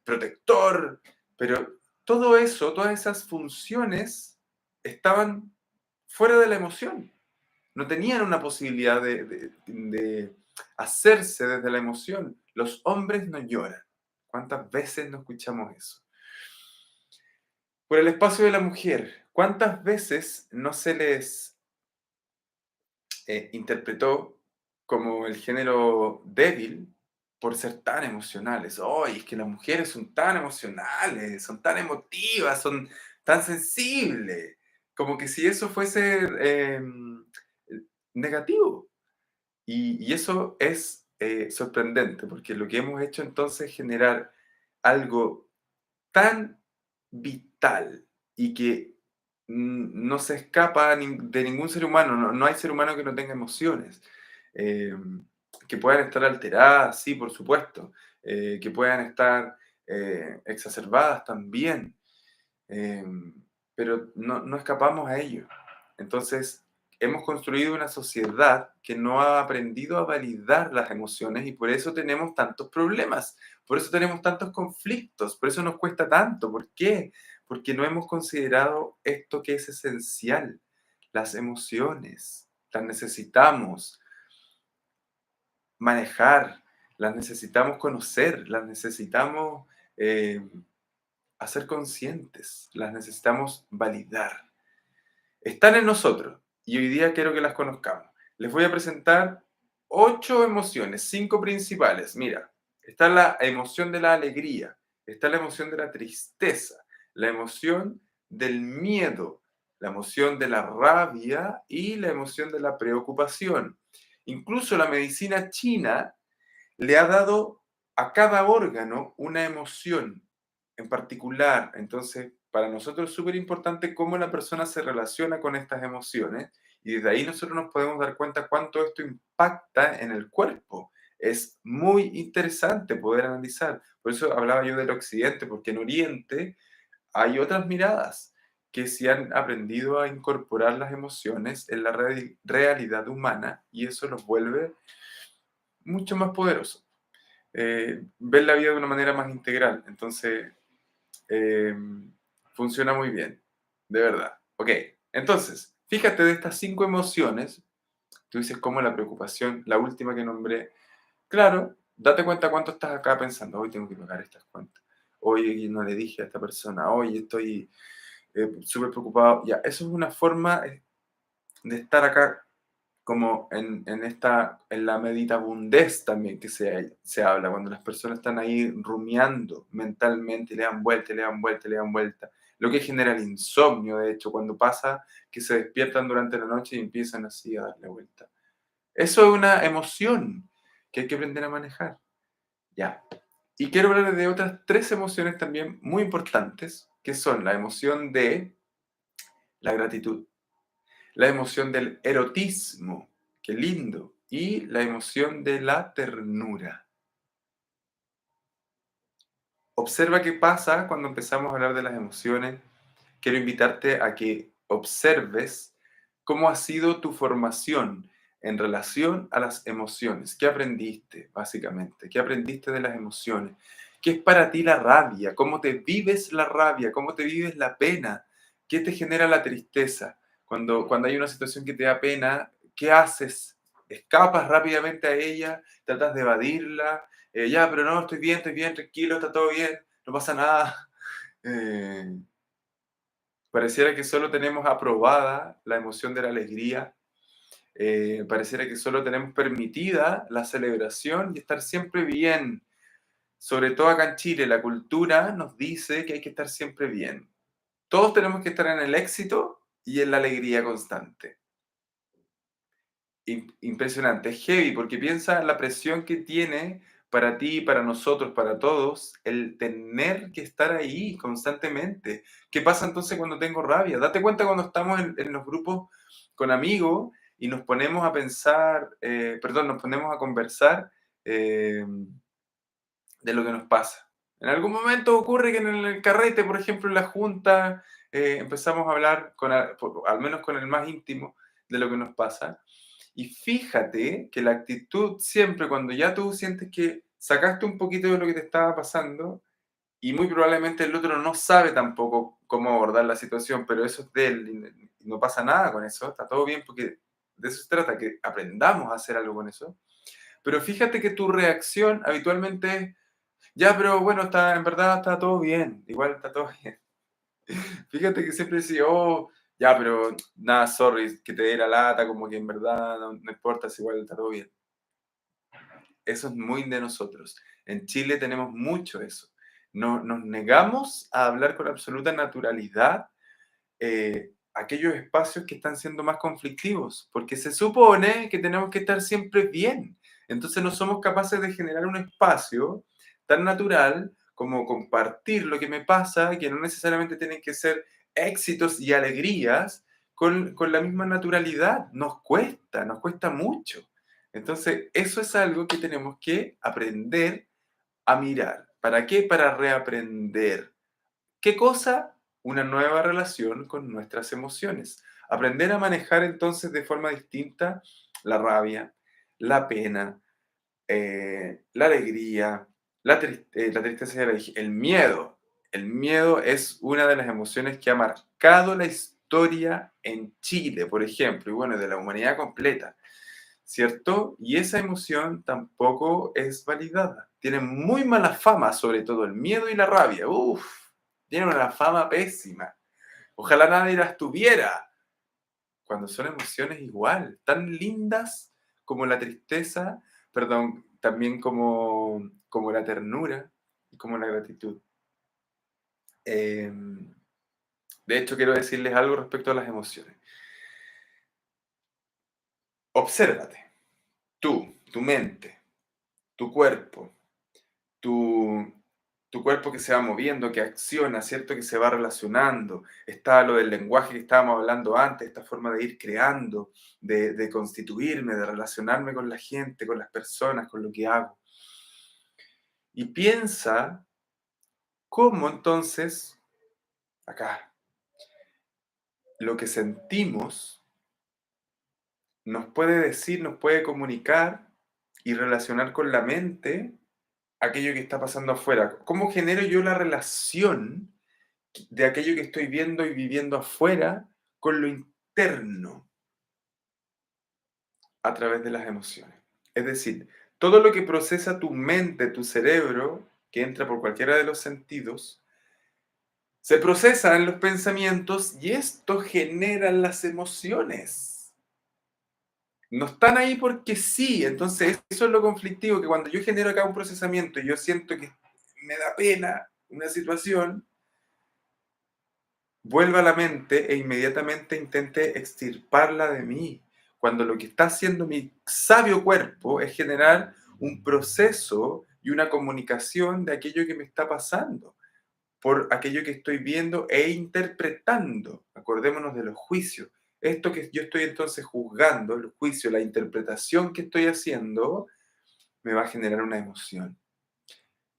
protector, pero todo eso, todas esas funciones estaban fuera de la emoción. No tenían una posibilidad de hacerse desde la emoción. Los hombres no lloran. ¿Cuántas veces no escuchamos eso? Por el espacio de la mujer, ¿cuántas veces no se les interpretó como el género débil por ser tan emocionales? ¡Ay, es que las mujeres son tan emocionales, son tan emotivas, son tan sensibles! Como que si eso fuese negativo. Y eso es sorprendente, porque lo que hemos hecho entonces es generar algo tan vital y que no se escapa de ningún ser humano. No hay ser humano que no tenga emociones. Eh, que puedan estar alteradas, sí, por supuesto. Que puedan estar exacerbadas también. eh, pero no escapamos a ello. Entonces, hemos construido una sociedad que no ha aprendido a validar las emociones, y por eso tenemos tantos problemas, por eso tenemos tantos conflictos, por eso nos cuesta tanto. ¿Por qué? Porque no hemos considerado esto que es esencial, las emociones. Las necesitamos manejar, las necesitamos conocer, las necesitamos eh, hacer conscientes, las necesitamos validar. Están en nosotros y hoy día quiero que las conozcamos. Les voy a presentar 8 emociones, 5 principales. Mira, está la emoción de la alegría, está la emoción de la tristeza, la emoción del miedo, la emoción de la rabia y la emoción de la preocupación. Incluso la medicina china le ha dado a cada órgano una emoción en particular. Entonces, para nosotros es súper importante cómo la persona se relaciona con estas emociones, y desde ahí nosotros nos podemos dar cuenta cuánto esto impacta en el cuerpo. Es muy interesante poder analizar. Por eso hablaba yo del occidente, porque en Oriente hay otras miradas que sí han aprendido a incorporar las emociones en la realidad humana, y eso los vuelve mucho más poderosos. Ver la vida de una manera más integral. Entonces, eh, funciona muy bien, de verdad. Ok, entonces, fíjate de estas 5 emociones, tú dices como la preocupación, la última que nombré. Claro, date cuenta cuánto estás acá pensando: hoy tengo que pagar estas cuentas, hoy no le dije a esta persona, hoy estoy súper preocupado. Ya, eso es una forma de estar acá, como en la meditabundez también, que se habla, cuando las personas están ahí rumiando mentalmente, y le dan vuelta, le dan vuelta, le dan vuelta. Lo que genera el insomnio, de hecho, cuando pasa que se despiertan durante la noche y empiezan así a darle vuelta. Eso es una emoción que hay que aprender a manejar. Ya. Y quiero hablar de otras 3 emociones también muy importantes, que son la emoción de la gratitud, la emoción del erotismo, qué lindo, y la emoción de la ternura. Observa qué pasa cuando empezamos a hablar de las emociones. Quiero invitarte a que observes cómo ha sido tu formación en relación a las emociones. ¿Qué aprendiste, básicamente? ¿Qué aprendiste de las emociones? ¿Qué es para ti la rabia? ¿Cómo te vives la rabia? ¿Cómo te vives la pena? ¿Qué te genera la tristeza? Cuando hay una situación que te da pena, ¿qué haces? ¿Escapas rápidamente a ella? ¿Tratas de evadirla? Ya, pero no, estoy bien, tranquilo, está todo bien, no pasa nada. Eh, Pareciera que solo tenemos aprobada la emoción de la alegría, pareciera que solo tenemos permitida la celebración y estar siempre bien. Sobre todo acá en Chile, la cultura nos dice que hay que estar siempre bien. Todos tenemos que estar en el éxito y en la alegría constante. Impresionante, es heavy, porque piensa la presión que tiene para ti, para nosotros, para todos, el tener que estar ahí constantemente. ¿Qué pasa entonces cuando tengo rabia? Date cuenta cuando estamos en los grupos con amigos y nos ponemos a pensar, perdón, nos ponemos a conversar de lo que nos pasa. En algún momento ocurre que en el carrete, por ejemplo, en la junta, empezamos a hablar, al menos con el más íntimo, de lo que nos pasa. Y fíjate que la actitud siempre, cuando ya tú sientes que sacaste un poquito de lo que te estaba pasando, y muy probablemente el otro no sabe tampoco cómo abordar la situación, pero eso es de él, y no pasa nada con eso, está todo bien, porque de eso se trata, que aprendamos a hacer algo con eso. Pero fíjate que tu reacción habitualmente es, ya, pero bueno, en verdad está todo bien, igual está todo bien. Fíjate que siempre decía, oh, ya, pero nada, sorry, que te dé la lata, como que en verdad no importa, si igual está todo bien. Eso es muy de nosotros. En Chile tenemos mucho eso. No, nos negamos a hablar con absoluta naturalidad aquellos espacios que están siendo más conflictivos, porque se supone que tenemos que estar siempre bien. Entonces no somos capaces de generar un espacio tan natural como compartir lo que me pasa, que no necesariamente tienen que ser éxitos y alegrías, con la misma naturalidad. Nos cuesta mucho. Entonces, eso es algo que tenemos que aprender a mirar. ¿Para qué? Para reaprender. ¿Qué cosa? Una nueva relación con nuestras emociones. Aprender a manejar entonces de forma distinta la rabia, la pena, la alegría, la tristeza, ya la dije, el miedo. El miedo es una de las emociones que ha marcado la historia en Chile, por ejemplo, y bueno, de la humanidad completa, ¿cierto? Y esa emoción tampoco es validada. Tiene muy mala fama, sobre todo el miedo y la rabia. Uf, tienen una fama pésima. Ojalá nadie las tuviera, cuando son emociones igual, tan lindas como la tristeza, perdón, también como la ternura y como la gratitud. Eh, de hecho, quiero decirles algo respecto a las emociones. Obsérvate, tú, tu mente, tu cuerpo, tu, tu cuerpo que se va moviendo, que acciona, ¿cierto? Que se va relacionando. Está lo del lenguaje que estábamos hablando antes, esta forma de ir creando, de constituirme, de relacionarme con la gente, con las personas, con lo que hago. Y piensa cómo entonces, acá, lo que sentimos nos puede decir, nos puede comunicar y relacionar con la mente aquello que está pasando afuera. ¿Cómo genero yo la relación de aquello que estoy viendo y viviendo afuera con lo interno a través de las emociones? Es decir, todo lo que procesa tu mente, tu cerebro, que entra por cualquiera de los sentidos, se procesa en los pensamientos y esto genera las emociones. No están ahí porque sí, entonces eso es lo conflictivo, que cuando yo genero acá un procesamiento y yo siento que me da pena una situación, vuelva a la mente e inmediatamente intente extirparla de mí, cuando lo que está haciendo mi sabio cuerpo es generar un proceso y una comunicación de aquello que me está pasando, por aquello que estoy viendo e interpretando. Acordémonos de los juicios. Esto que yo estoy entonces juzgando, el juicio, la interpretación que estoy haciendo, me va a generar una emoción.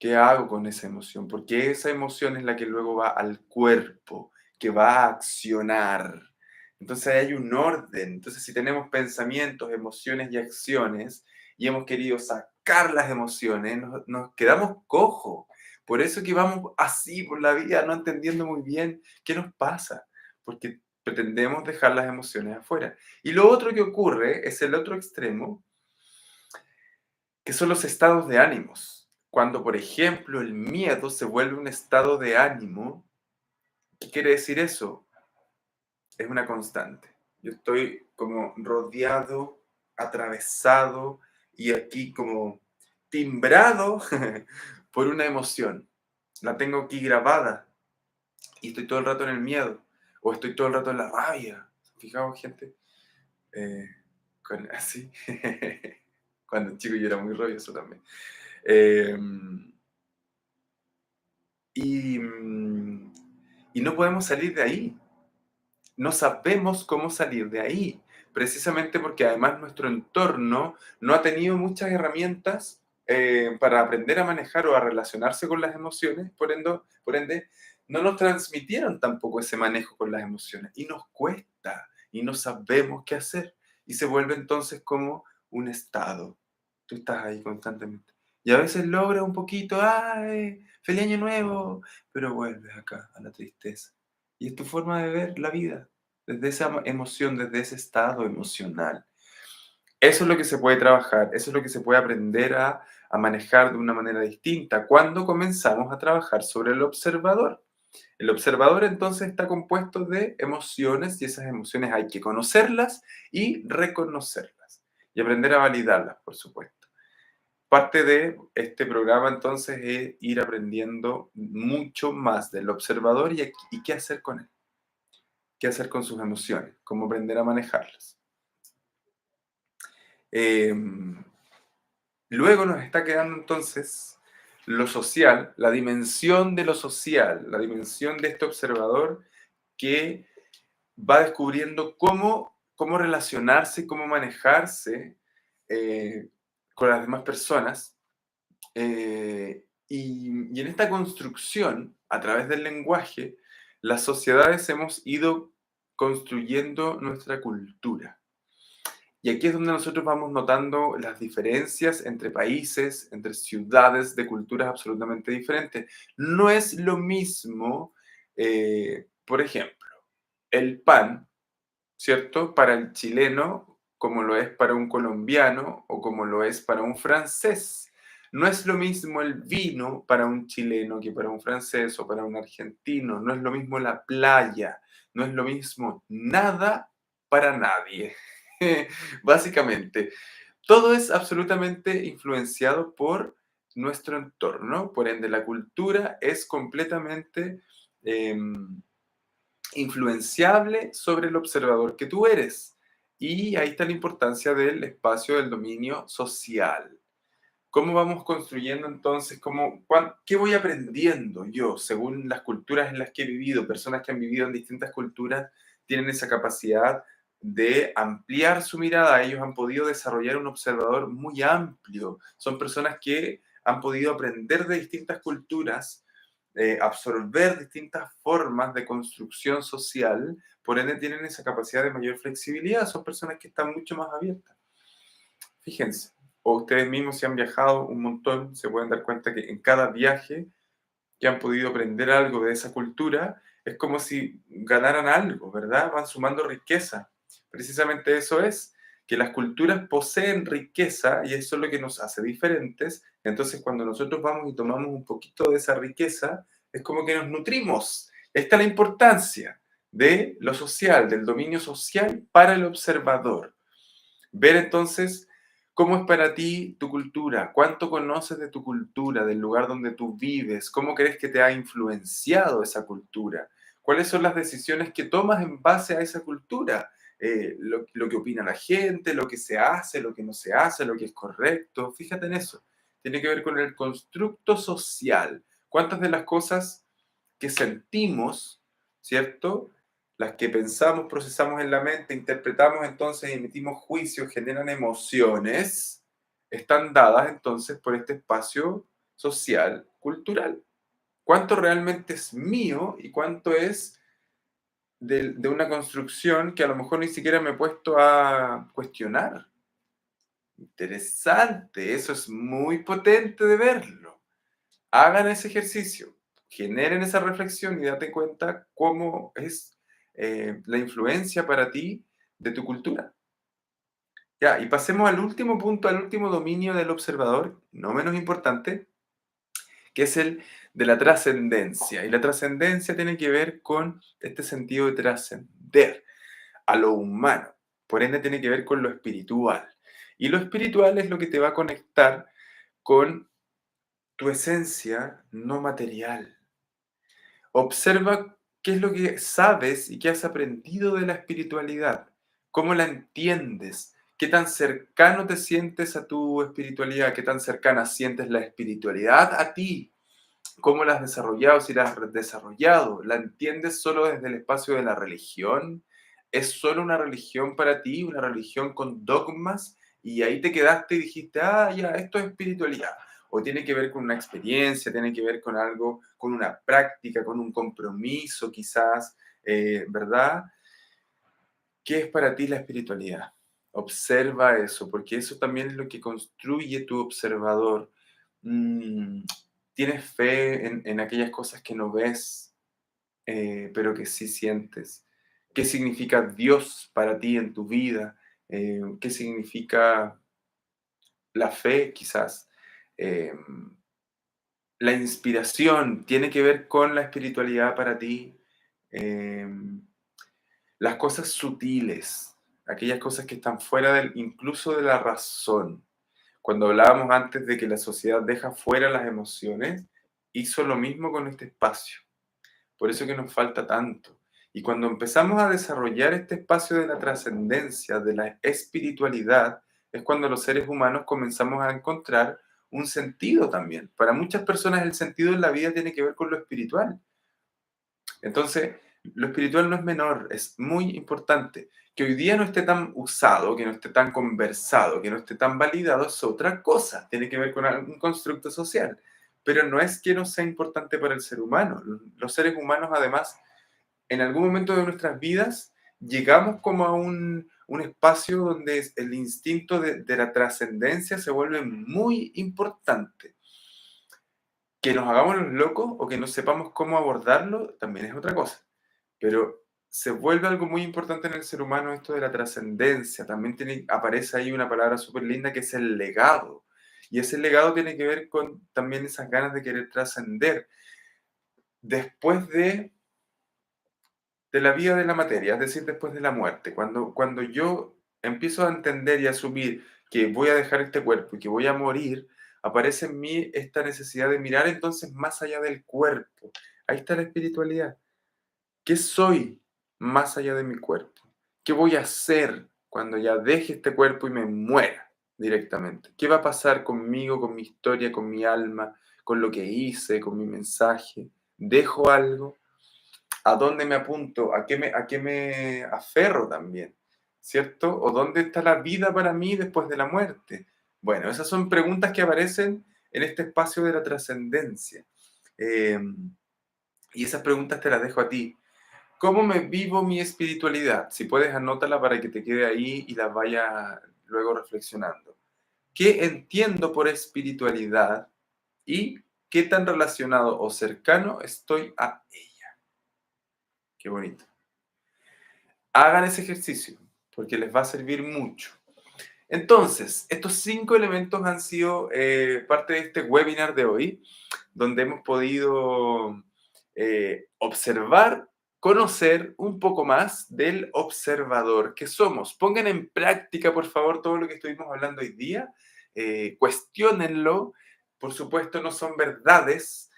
¿Qué hago con esa emoción? Porque esa emoción es la que luego va al cuerpo, que va a accionar. Entonces hay un orden. Entonces si tenemos pensamientos, emociones y acciones y hemos querido sacar las emociones, nos quedamos cojos. Por eso que vamos así por la vida, no entendiendo muy bien qué nos pasa, porque pretendemos dejar las emociones afuera. Y lo otro que ocurre es el otro extremo, que son los estados de ánimos. Cuando, por ejemplo, el miedo se vuelve un estado de ánimo, ¿qué quiere decir eso? es una constante. Yo estoy como rodeado, atravesado y aquí como timbrado por una emoción. La tengo aquí grabada y estoy todo el rato en el miedo o estoy todo el rato en la rabia. Fijaos, gente, Eh, así. Cuando chico yo era muy rabioso también. Eh, y, mm, y no podemos salir de ahí. No sabemos cómo salir de ahí, precisamente porque además nuestro entorno no ha tenido muchas herramientas para aprender a manejar o a relacionarse con las emociones, por ende, no nos transmitieron tampoco ese manejo con las emociones y nos cuesta y no sabemos qué hacer y se vuelve entonces como un estado. Tú estás ahí constantemente. Y a veces logras un poquito, ¡ay! ¡Feliz año nuevo! Pero vuelves acá a la tristeza. Y es tu forma de ver la vida, desde esa emoción, desde ese estado emocional. Eso es lo que se puede trabajar, eso es lo que se puede aprender a manejar de una manera distinta cuando comenzamos a trabajar sobre el observador. El observador entonces está compuesto de emociones y esas emociones hay que conocerlas y reconocerlas y aprender a validarlas, por supuesto. Parte de este programa entonces es ir aprendiendo mucho más del observador y qué hacer con él, qué hacer con sus emociones, cómo aprender a manejarlas. Em, Luego nos está quedando entonces lo social, la dimensión de lo social, la dimensión de este observador que va descubriendo cómo relacionarse, cómo manejarse eh, con las demás personas. Y en esta construcción, a través del lenguaje, las sociedades hemos ido construyendo nuestra cultura. Y aquí es donde nosotros vamos notando las diferencias entre países, entre ciudades de culturas absolutamente diferentes. No es lo mismo, por ejemplo, el pan, ¿cierto? Para el chileno, como lo es para un colombiano o como lo es para un francés. No es lo mismo el vino para un chileno que para un francés o para un argentino. No es lo mismo la playa. No es lo mismo nada para nadie. Básicamente, todo es absolutamente influenciado por nuestro entorno. Por ende, la cultura es completamente influenciable sobre el observador que tú eres. Y ahí está la importancia del espacio del dominio social. ¿Cómo vamos construyendo entonces? ¿Qué voy aprendiendo yo según las culturas en las que he vivido? Personas que han vivido en distintas culturas tienen esa capacidad de ampliar su mirada. Ellos han podido desarrollar un observador muy amplio. Son personas que han podido aprender de distintas culturas, absorber distintas formas de construcción social, por ende tienen esa capacidad de mayor flexibilidad. Son personas que están mucho más abiertas. Fíjense, o ustedes mismos si han viajado un montón, se pueden dar cuenta que en cada viaje que han podido aprender algo de esa cultura, es como si ganaran algo, ¿verdad? Van sumando riqueza. Precisamente eso es, que las culturas poseen riqueza y eso es lo que nos hace diferentes. Entonces, cuando nosotros vamos y tomamos un poquito de esa riqueza, es como que nos nutrimos. Esta es la importancia de lo social, del dominio social para el observador. Ver entonces cómo es para ti tu cultura, cuánto conoces de tu cultura, del lugar donde tú vives, cómo crees que te ha influenciado esa cultura, cuáles son las decisiones que tomas en base a esa cultura, lo que opina la gente, lo que se hace, lo que no se hace, lo que es correcto. Fíjate en eso. Tiene que ver con el constructo social. ¿Cuántas de las cosas que sentimos, ¿cierto? Las que pensamos, procesamos en la mente, interpretamos entonces, emitimos juicios, generan emociones, están dadas entonces por este espacio social, cultural. ¿Cuánto realmente es mío y cuánto es de una construcción que a lo mejor ni siquiera me he puesto a cuestionar? Interesante, eso es muy potente de verlo. Hagan ese ejercicio, generen esa reflexión y date cuenta cómo es la influencia para ti de tu cultura. Ya, y pasemos al último punto, al último dominio del observador, no menos importante, que es el de la trascendencia. Y la trascendencia tiene que ver con este sentido de trascender. a lo humano. Por ende, tiene que ver con lo espiritual. Y lo espiritual es lo que te va a conectar con tu esencia no material. Observa qué es lo que sabes y qué has aprendido de la espiritualidad, cómo la entiendes, qué tan cercano te sientes a tu espiritualidad, qué tan cercana sientes la espiritualidad a ti, cómo la has desarrollado, si la has desarrollado, la entiendes solo desde el espacio de la religión, es solo una religión para ti, una religión con dogmas, y ahí te quedaste y dijiste, ah, ya, esto es espiritualidad. O tiene que ver con una experiencia, tiene que ver con algo, con una práctica, con un compromiso quizás, ¿verdad? ¿Qué es para ti la espiritualidad? Observa eso, porque eso también es lo que construye tu observador. Mm, ¿Tienes fe en aquellas cosas que no ves, pero que sí sientes? ¿Qué significa Dios para ti en tu vida? ¿Qué significa la fe, quizás? Eh, la inspiración tiene que ver con la espiritualidad para ti. Eh, las cosas sutiles, aquellas cosas que están fuera del, incluso de la razón. Cuando hablábamos antes de que la sociedad deja fuera las emociones, hizo lo mismo con este espacio. Por eso que nos falta tanto. Y cuando empezamos a desarrollar este espacio de la trascendencia, de la espiritualidad, es cuando los seres humanos comenzamos a encontrar un sentido también. Para muchas personas el sentido en la vida tiene que ver con lo espiritual. Entonces, lo espiritual no es menor, es muy importante. Que hoy día no esté tan usado, que no esté tan conversado, que no esté tan validado, es otra cosa. Tiene que ver con un constructo social. Pero no es que no sea importante para el ser humano. Los seres humanos, además, en algún momento de nuestras vidas, llegamos como a un espacio donde el instinto de la trascendencia se vuelve muy importante. Que nos hagamos los locos o que no sepamos cómo abordarlo también es otra cosa. Pero se vuelve algo muy importante en el ser humano esto de la trascendencia. También aparece ahí una palabra súper linda que es el legado. Y ese legado tiene que ver con también esas ganas de querer trascender después de la vida de la materia, es decir, después de la muerte. Cuando yo empiezo a entender y a asumir que voy a dejar este cuerpo y que voy a morir, aparece en mí esta necesidad de mirar entonces más allá del cuerpo. Ahí está la espiritualidad. ¿Qué soy más allá de mi cuerpo? ¿Qué voy a hacer cuando ya deje este cuerpo y me muera directamente? ¿Qué va a pasar conmigo, con mi historia, con mi alma, con lo que hice, con mi mensaje? ¿Dejo algo? ¿A dónde me apunto? A qué me aferro también? ¿Cierto? ¿O dónde está la vida para mí después de la muerte? Bueno, esas son preguntas que aparecen en este espacio de la trascendencia. Eh, y esas preguntas te las dejo a ti. ¿Cómo me vivo mi espiritualidad? Si puedes, anótala para que te quede ahí y la vaya luego reflexionando. ¿Qué entiendo por espiritualidad y qué tan relacionado o cercano estoy a ella? Qué bonito. Hagan ese ejercicio porque les va a servir mucho. Entonces, estos 5 elementos han sido parte de este webinar de hoy, donde hemos podido observar, conocer un poco más del observador que somos. Pongan en práctica, por favor, todo lo que estuvimos hablando hoy día. Cuestiónenlo. Por supuesto, no son verdades.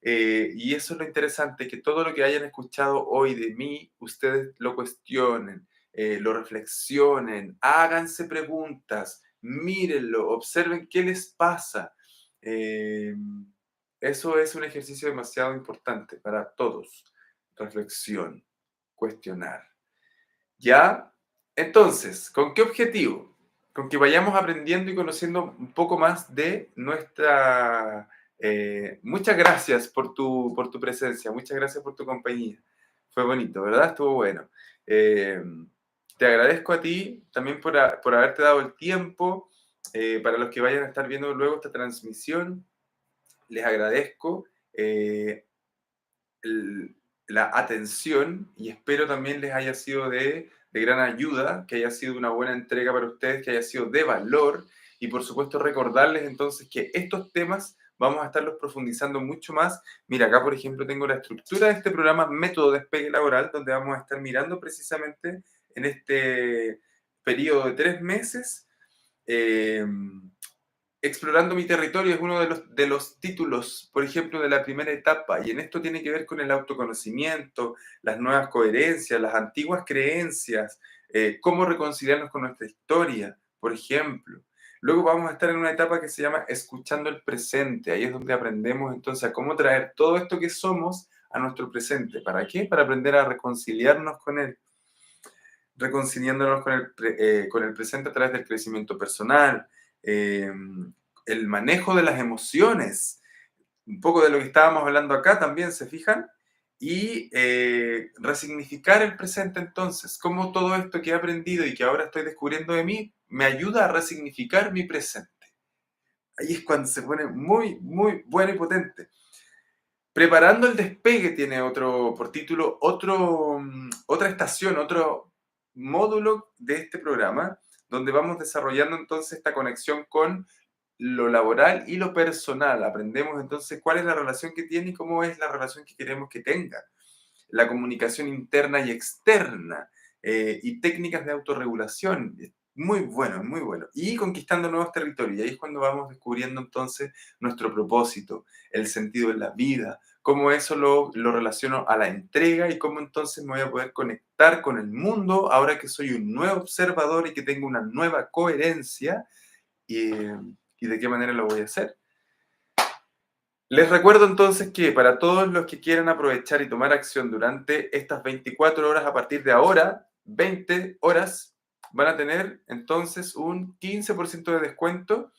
Y eso es lo interesante, que todo lo que hayan escuchado hoy de mí, ustedes lo cuestionen, lo reflexionen, háganse preguntas, mírenlo, observen qué les pasa. Eh, Eso es un ejercicio demasiado importante para todos. Reflexión, cuestionar. ¿Ya? Entonces, ¿con qué objetivo? Con que vayamos aprendiendo y conociendo un poco más de nuestra... muchas gracias por tu presencia, muchas gracias por tu compañía. Fue bonito, ¿verdad? Estuvo bueno. Eh, Te agradezco a ti también por haberte dado el tiempo. Para los que vayan a estar viendo luego esta transmisión, les agradezco. El- la atención y espero también les haya sido de gran ayuda, que haya sido una buena entrega para ustedes, que haya sido de valor y por supuesto recordarles entonces que estos temas vamos a estarlos profundizando mucho más. Mira, acá por ejemplo tengo la estructura de este programa Método Despegue Laboral, donde vamos a estar mirando precisamente en este periodo de 3 meses. eh, Explorando mi territorio es uno de los títulos, por ejemplo, de la primera etapa, y en esto tiene que ver con el autoconocimiento, las nuevas coherencias, las antiguas creencias, cómo reconciliarnos con nuestra historia, por ejemplo. Luego vamos a estar en una etapa que se llama escuchando el presente. Ahí es donde aprendemos entonces a cómo traer todo esto que somos a nuestro presente. ¿Para qué? Para aprender a reconciliarnos con él, reconciliándonos con el presente a través del crecimiento personal, eh, el manejo de las emociones, un poco de lo que estábamos hablando acá también, ¿se fijan? Y resignificar el presente entonces, cómo todo esto que he aprendido y que ahora estoy descubriendo de mí me ayuda a resignificar mi presente. Ahí es cuando se pone muy, muy bueno y potente. Preparando el despegue tiene otro, por título, otra estación, otro módulo de este programa, donde vamos desarrollando entonces esta conexión con lo laboral y lo personal. Aprendemos entonces cuál es la relación que tiene y cómo es la relación que queremos que tenga. La comunicación interna y externa, y técnicas de autorregulación. Muy bueno, muy bueno. Y conquistando nuevos territorios. Y ahí es cuando vamos descubriendo entonces nuestro propósito, el sentido de la vida, cómo eso lo relaciono a la entrega y cómo entonces me voy a poder conectar con el mundo ahora que soy un nuevo observador y que tengo una nueva coherencia, y, y de qué manera lo voy a hacer. Les recuerdo entonces que para todos los que quieran aprovechar y tomar acción durante estas 24 horas a partir de ahora, 20 horas, van a tener entonces un 15% de descuento,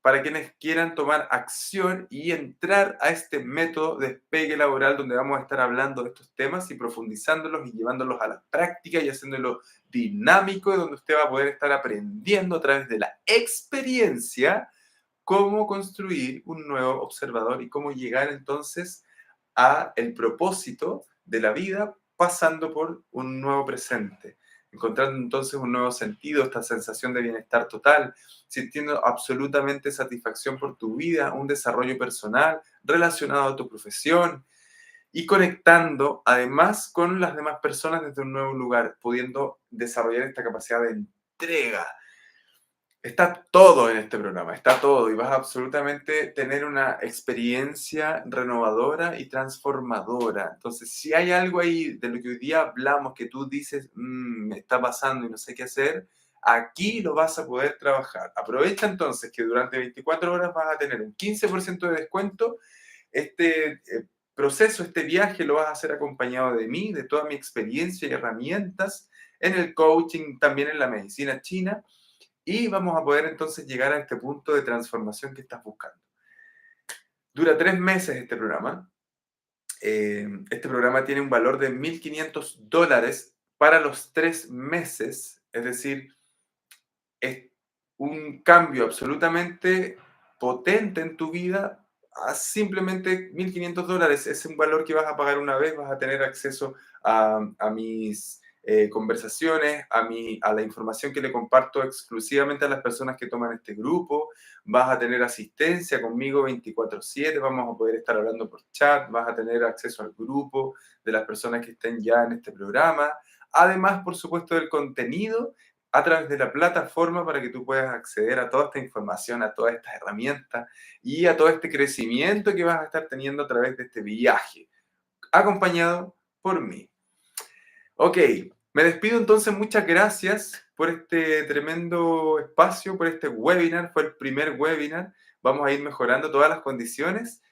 para quienes quieran tomar acción y entrar a este método de despegue laboral, donde vamos a estar hablando de estos temas y profundizándolos y llevándolos a la práctica y haciéndolo dinámico, y donde usted va a poder estar aprendiendo a través de la experiencia cómo construir un nuevo observador y cómo llegar entonces a el propósito de la vida pasando por un nuevo presente, encontrando entonces un nuevo sentido, esta sensación de bienestar total, sintiendo absolutamente satisfacción por tu vida, un desarrollo personal relacionado a tu profesión y conectando además con las demás personas desde un nuevo lugar, pudiendo desarrollar esta capacidad de entrega. Está todo en este programa, está todo, y vas a absolutamente tener una experiencia renovadora y transformadora. Entonces, si hay algo ahí de lo que hoy día hablamos que tú dices, me está pasando y no sé qué hacer, aquí lo vas a poder trabajar. Aprovecha entonces que durante 24 horas vas a tener un 15% de descuento. Este proceso, este viaje lo vas a hacer acompañado de mí, de toda mi experiencia y herramientas en el coaching, también en la medicina china, y vamos a poder entonces llegar a este punto de transformación que estás buscando. Dura 3 meses este programa. Este programa tiene un valor de $1.500 para los 3 meses, es decir, es un cambio absolutamente potente en tu vida a simplemente $1.500. Es un valor que vas a pagar una vez, vas a tener acceso a mis conversaciones, a la información que le comparto exclusivamente a las personas que toman este grupo, vas a tener asistencia conmigo 24/7, vamos a poder estar hablando por chat, vas a tener acceso al grupo de las personas que estén ya en este programa, además, por supuesto, del contenido a través de la plataforma para que tú puedas acceder a toda esta información, a todas estas herramientas y a todo este crecimiento que vas a estar teniendo a través de este viaje, acompañado por mí. Ok, me despido entonces, muchas gracias por este tremendo espacio, por este webinar, fue el primer webinar, vamos a ir mejorando todas las condiciones,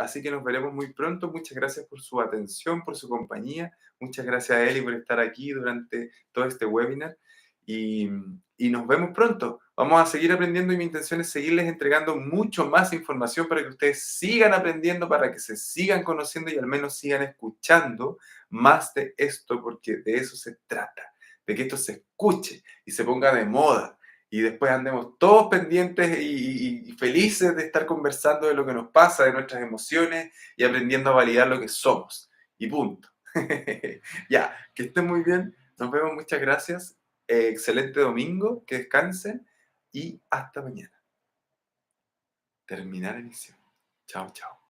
así que nos veremos muy pronto, muchas gracias por su atención, por su compañía, muchas gracias a Eli por estar aquí durante todo este webinar, y, y nos vemos pronto. Vamos a seguir aprendiendo y mi intención es seguirles entregando mucho más información para que ustedes sigan aprendiendo, para que se sigan conociendo y al menos sigan escuchando más de esto, porque de eso se trata, de que esto se escuche y se ponga de moda y después andemos todos pendientes y felices de estar conversando de lo que nos pasa, de nuestras emociones y aprendiendo a validar lo que somos. Y punto. Ya, que estén muy bien, nos vemos, muchas gracias, excelente domingo, que descansen y hasta mañana. Terminar emisión. Chao, chao.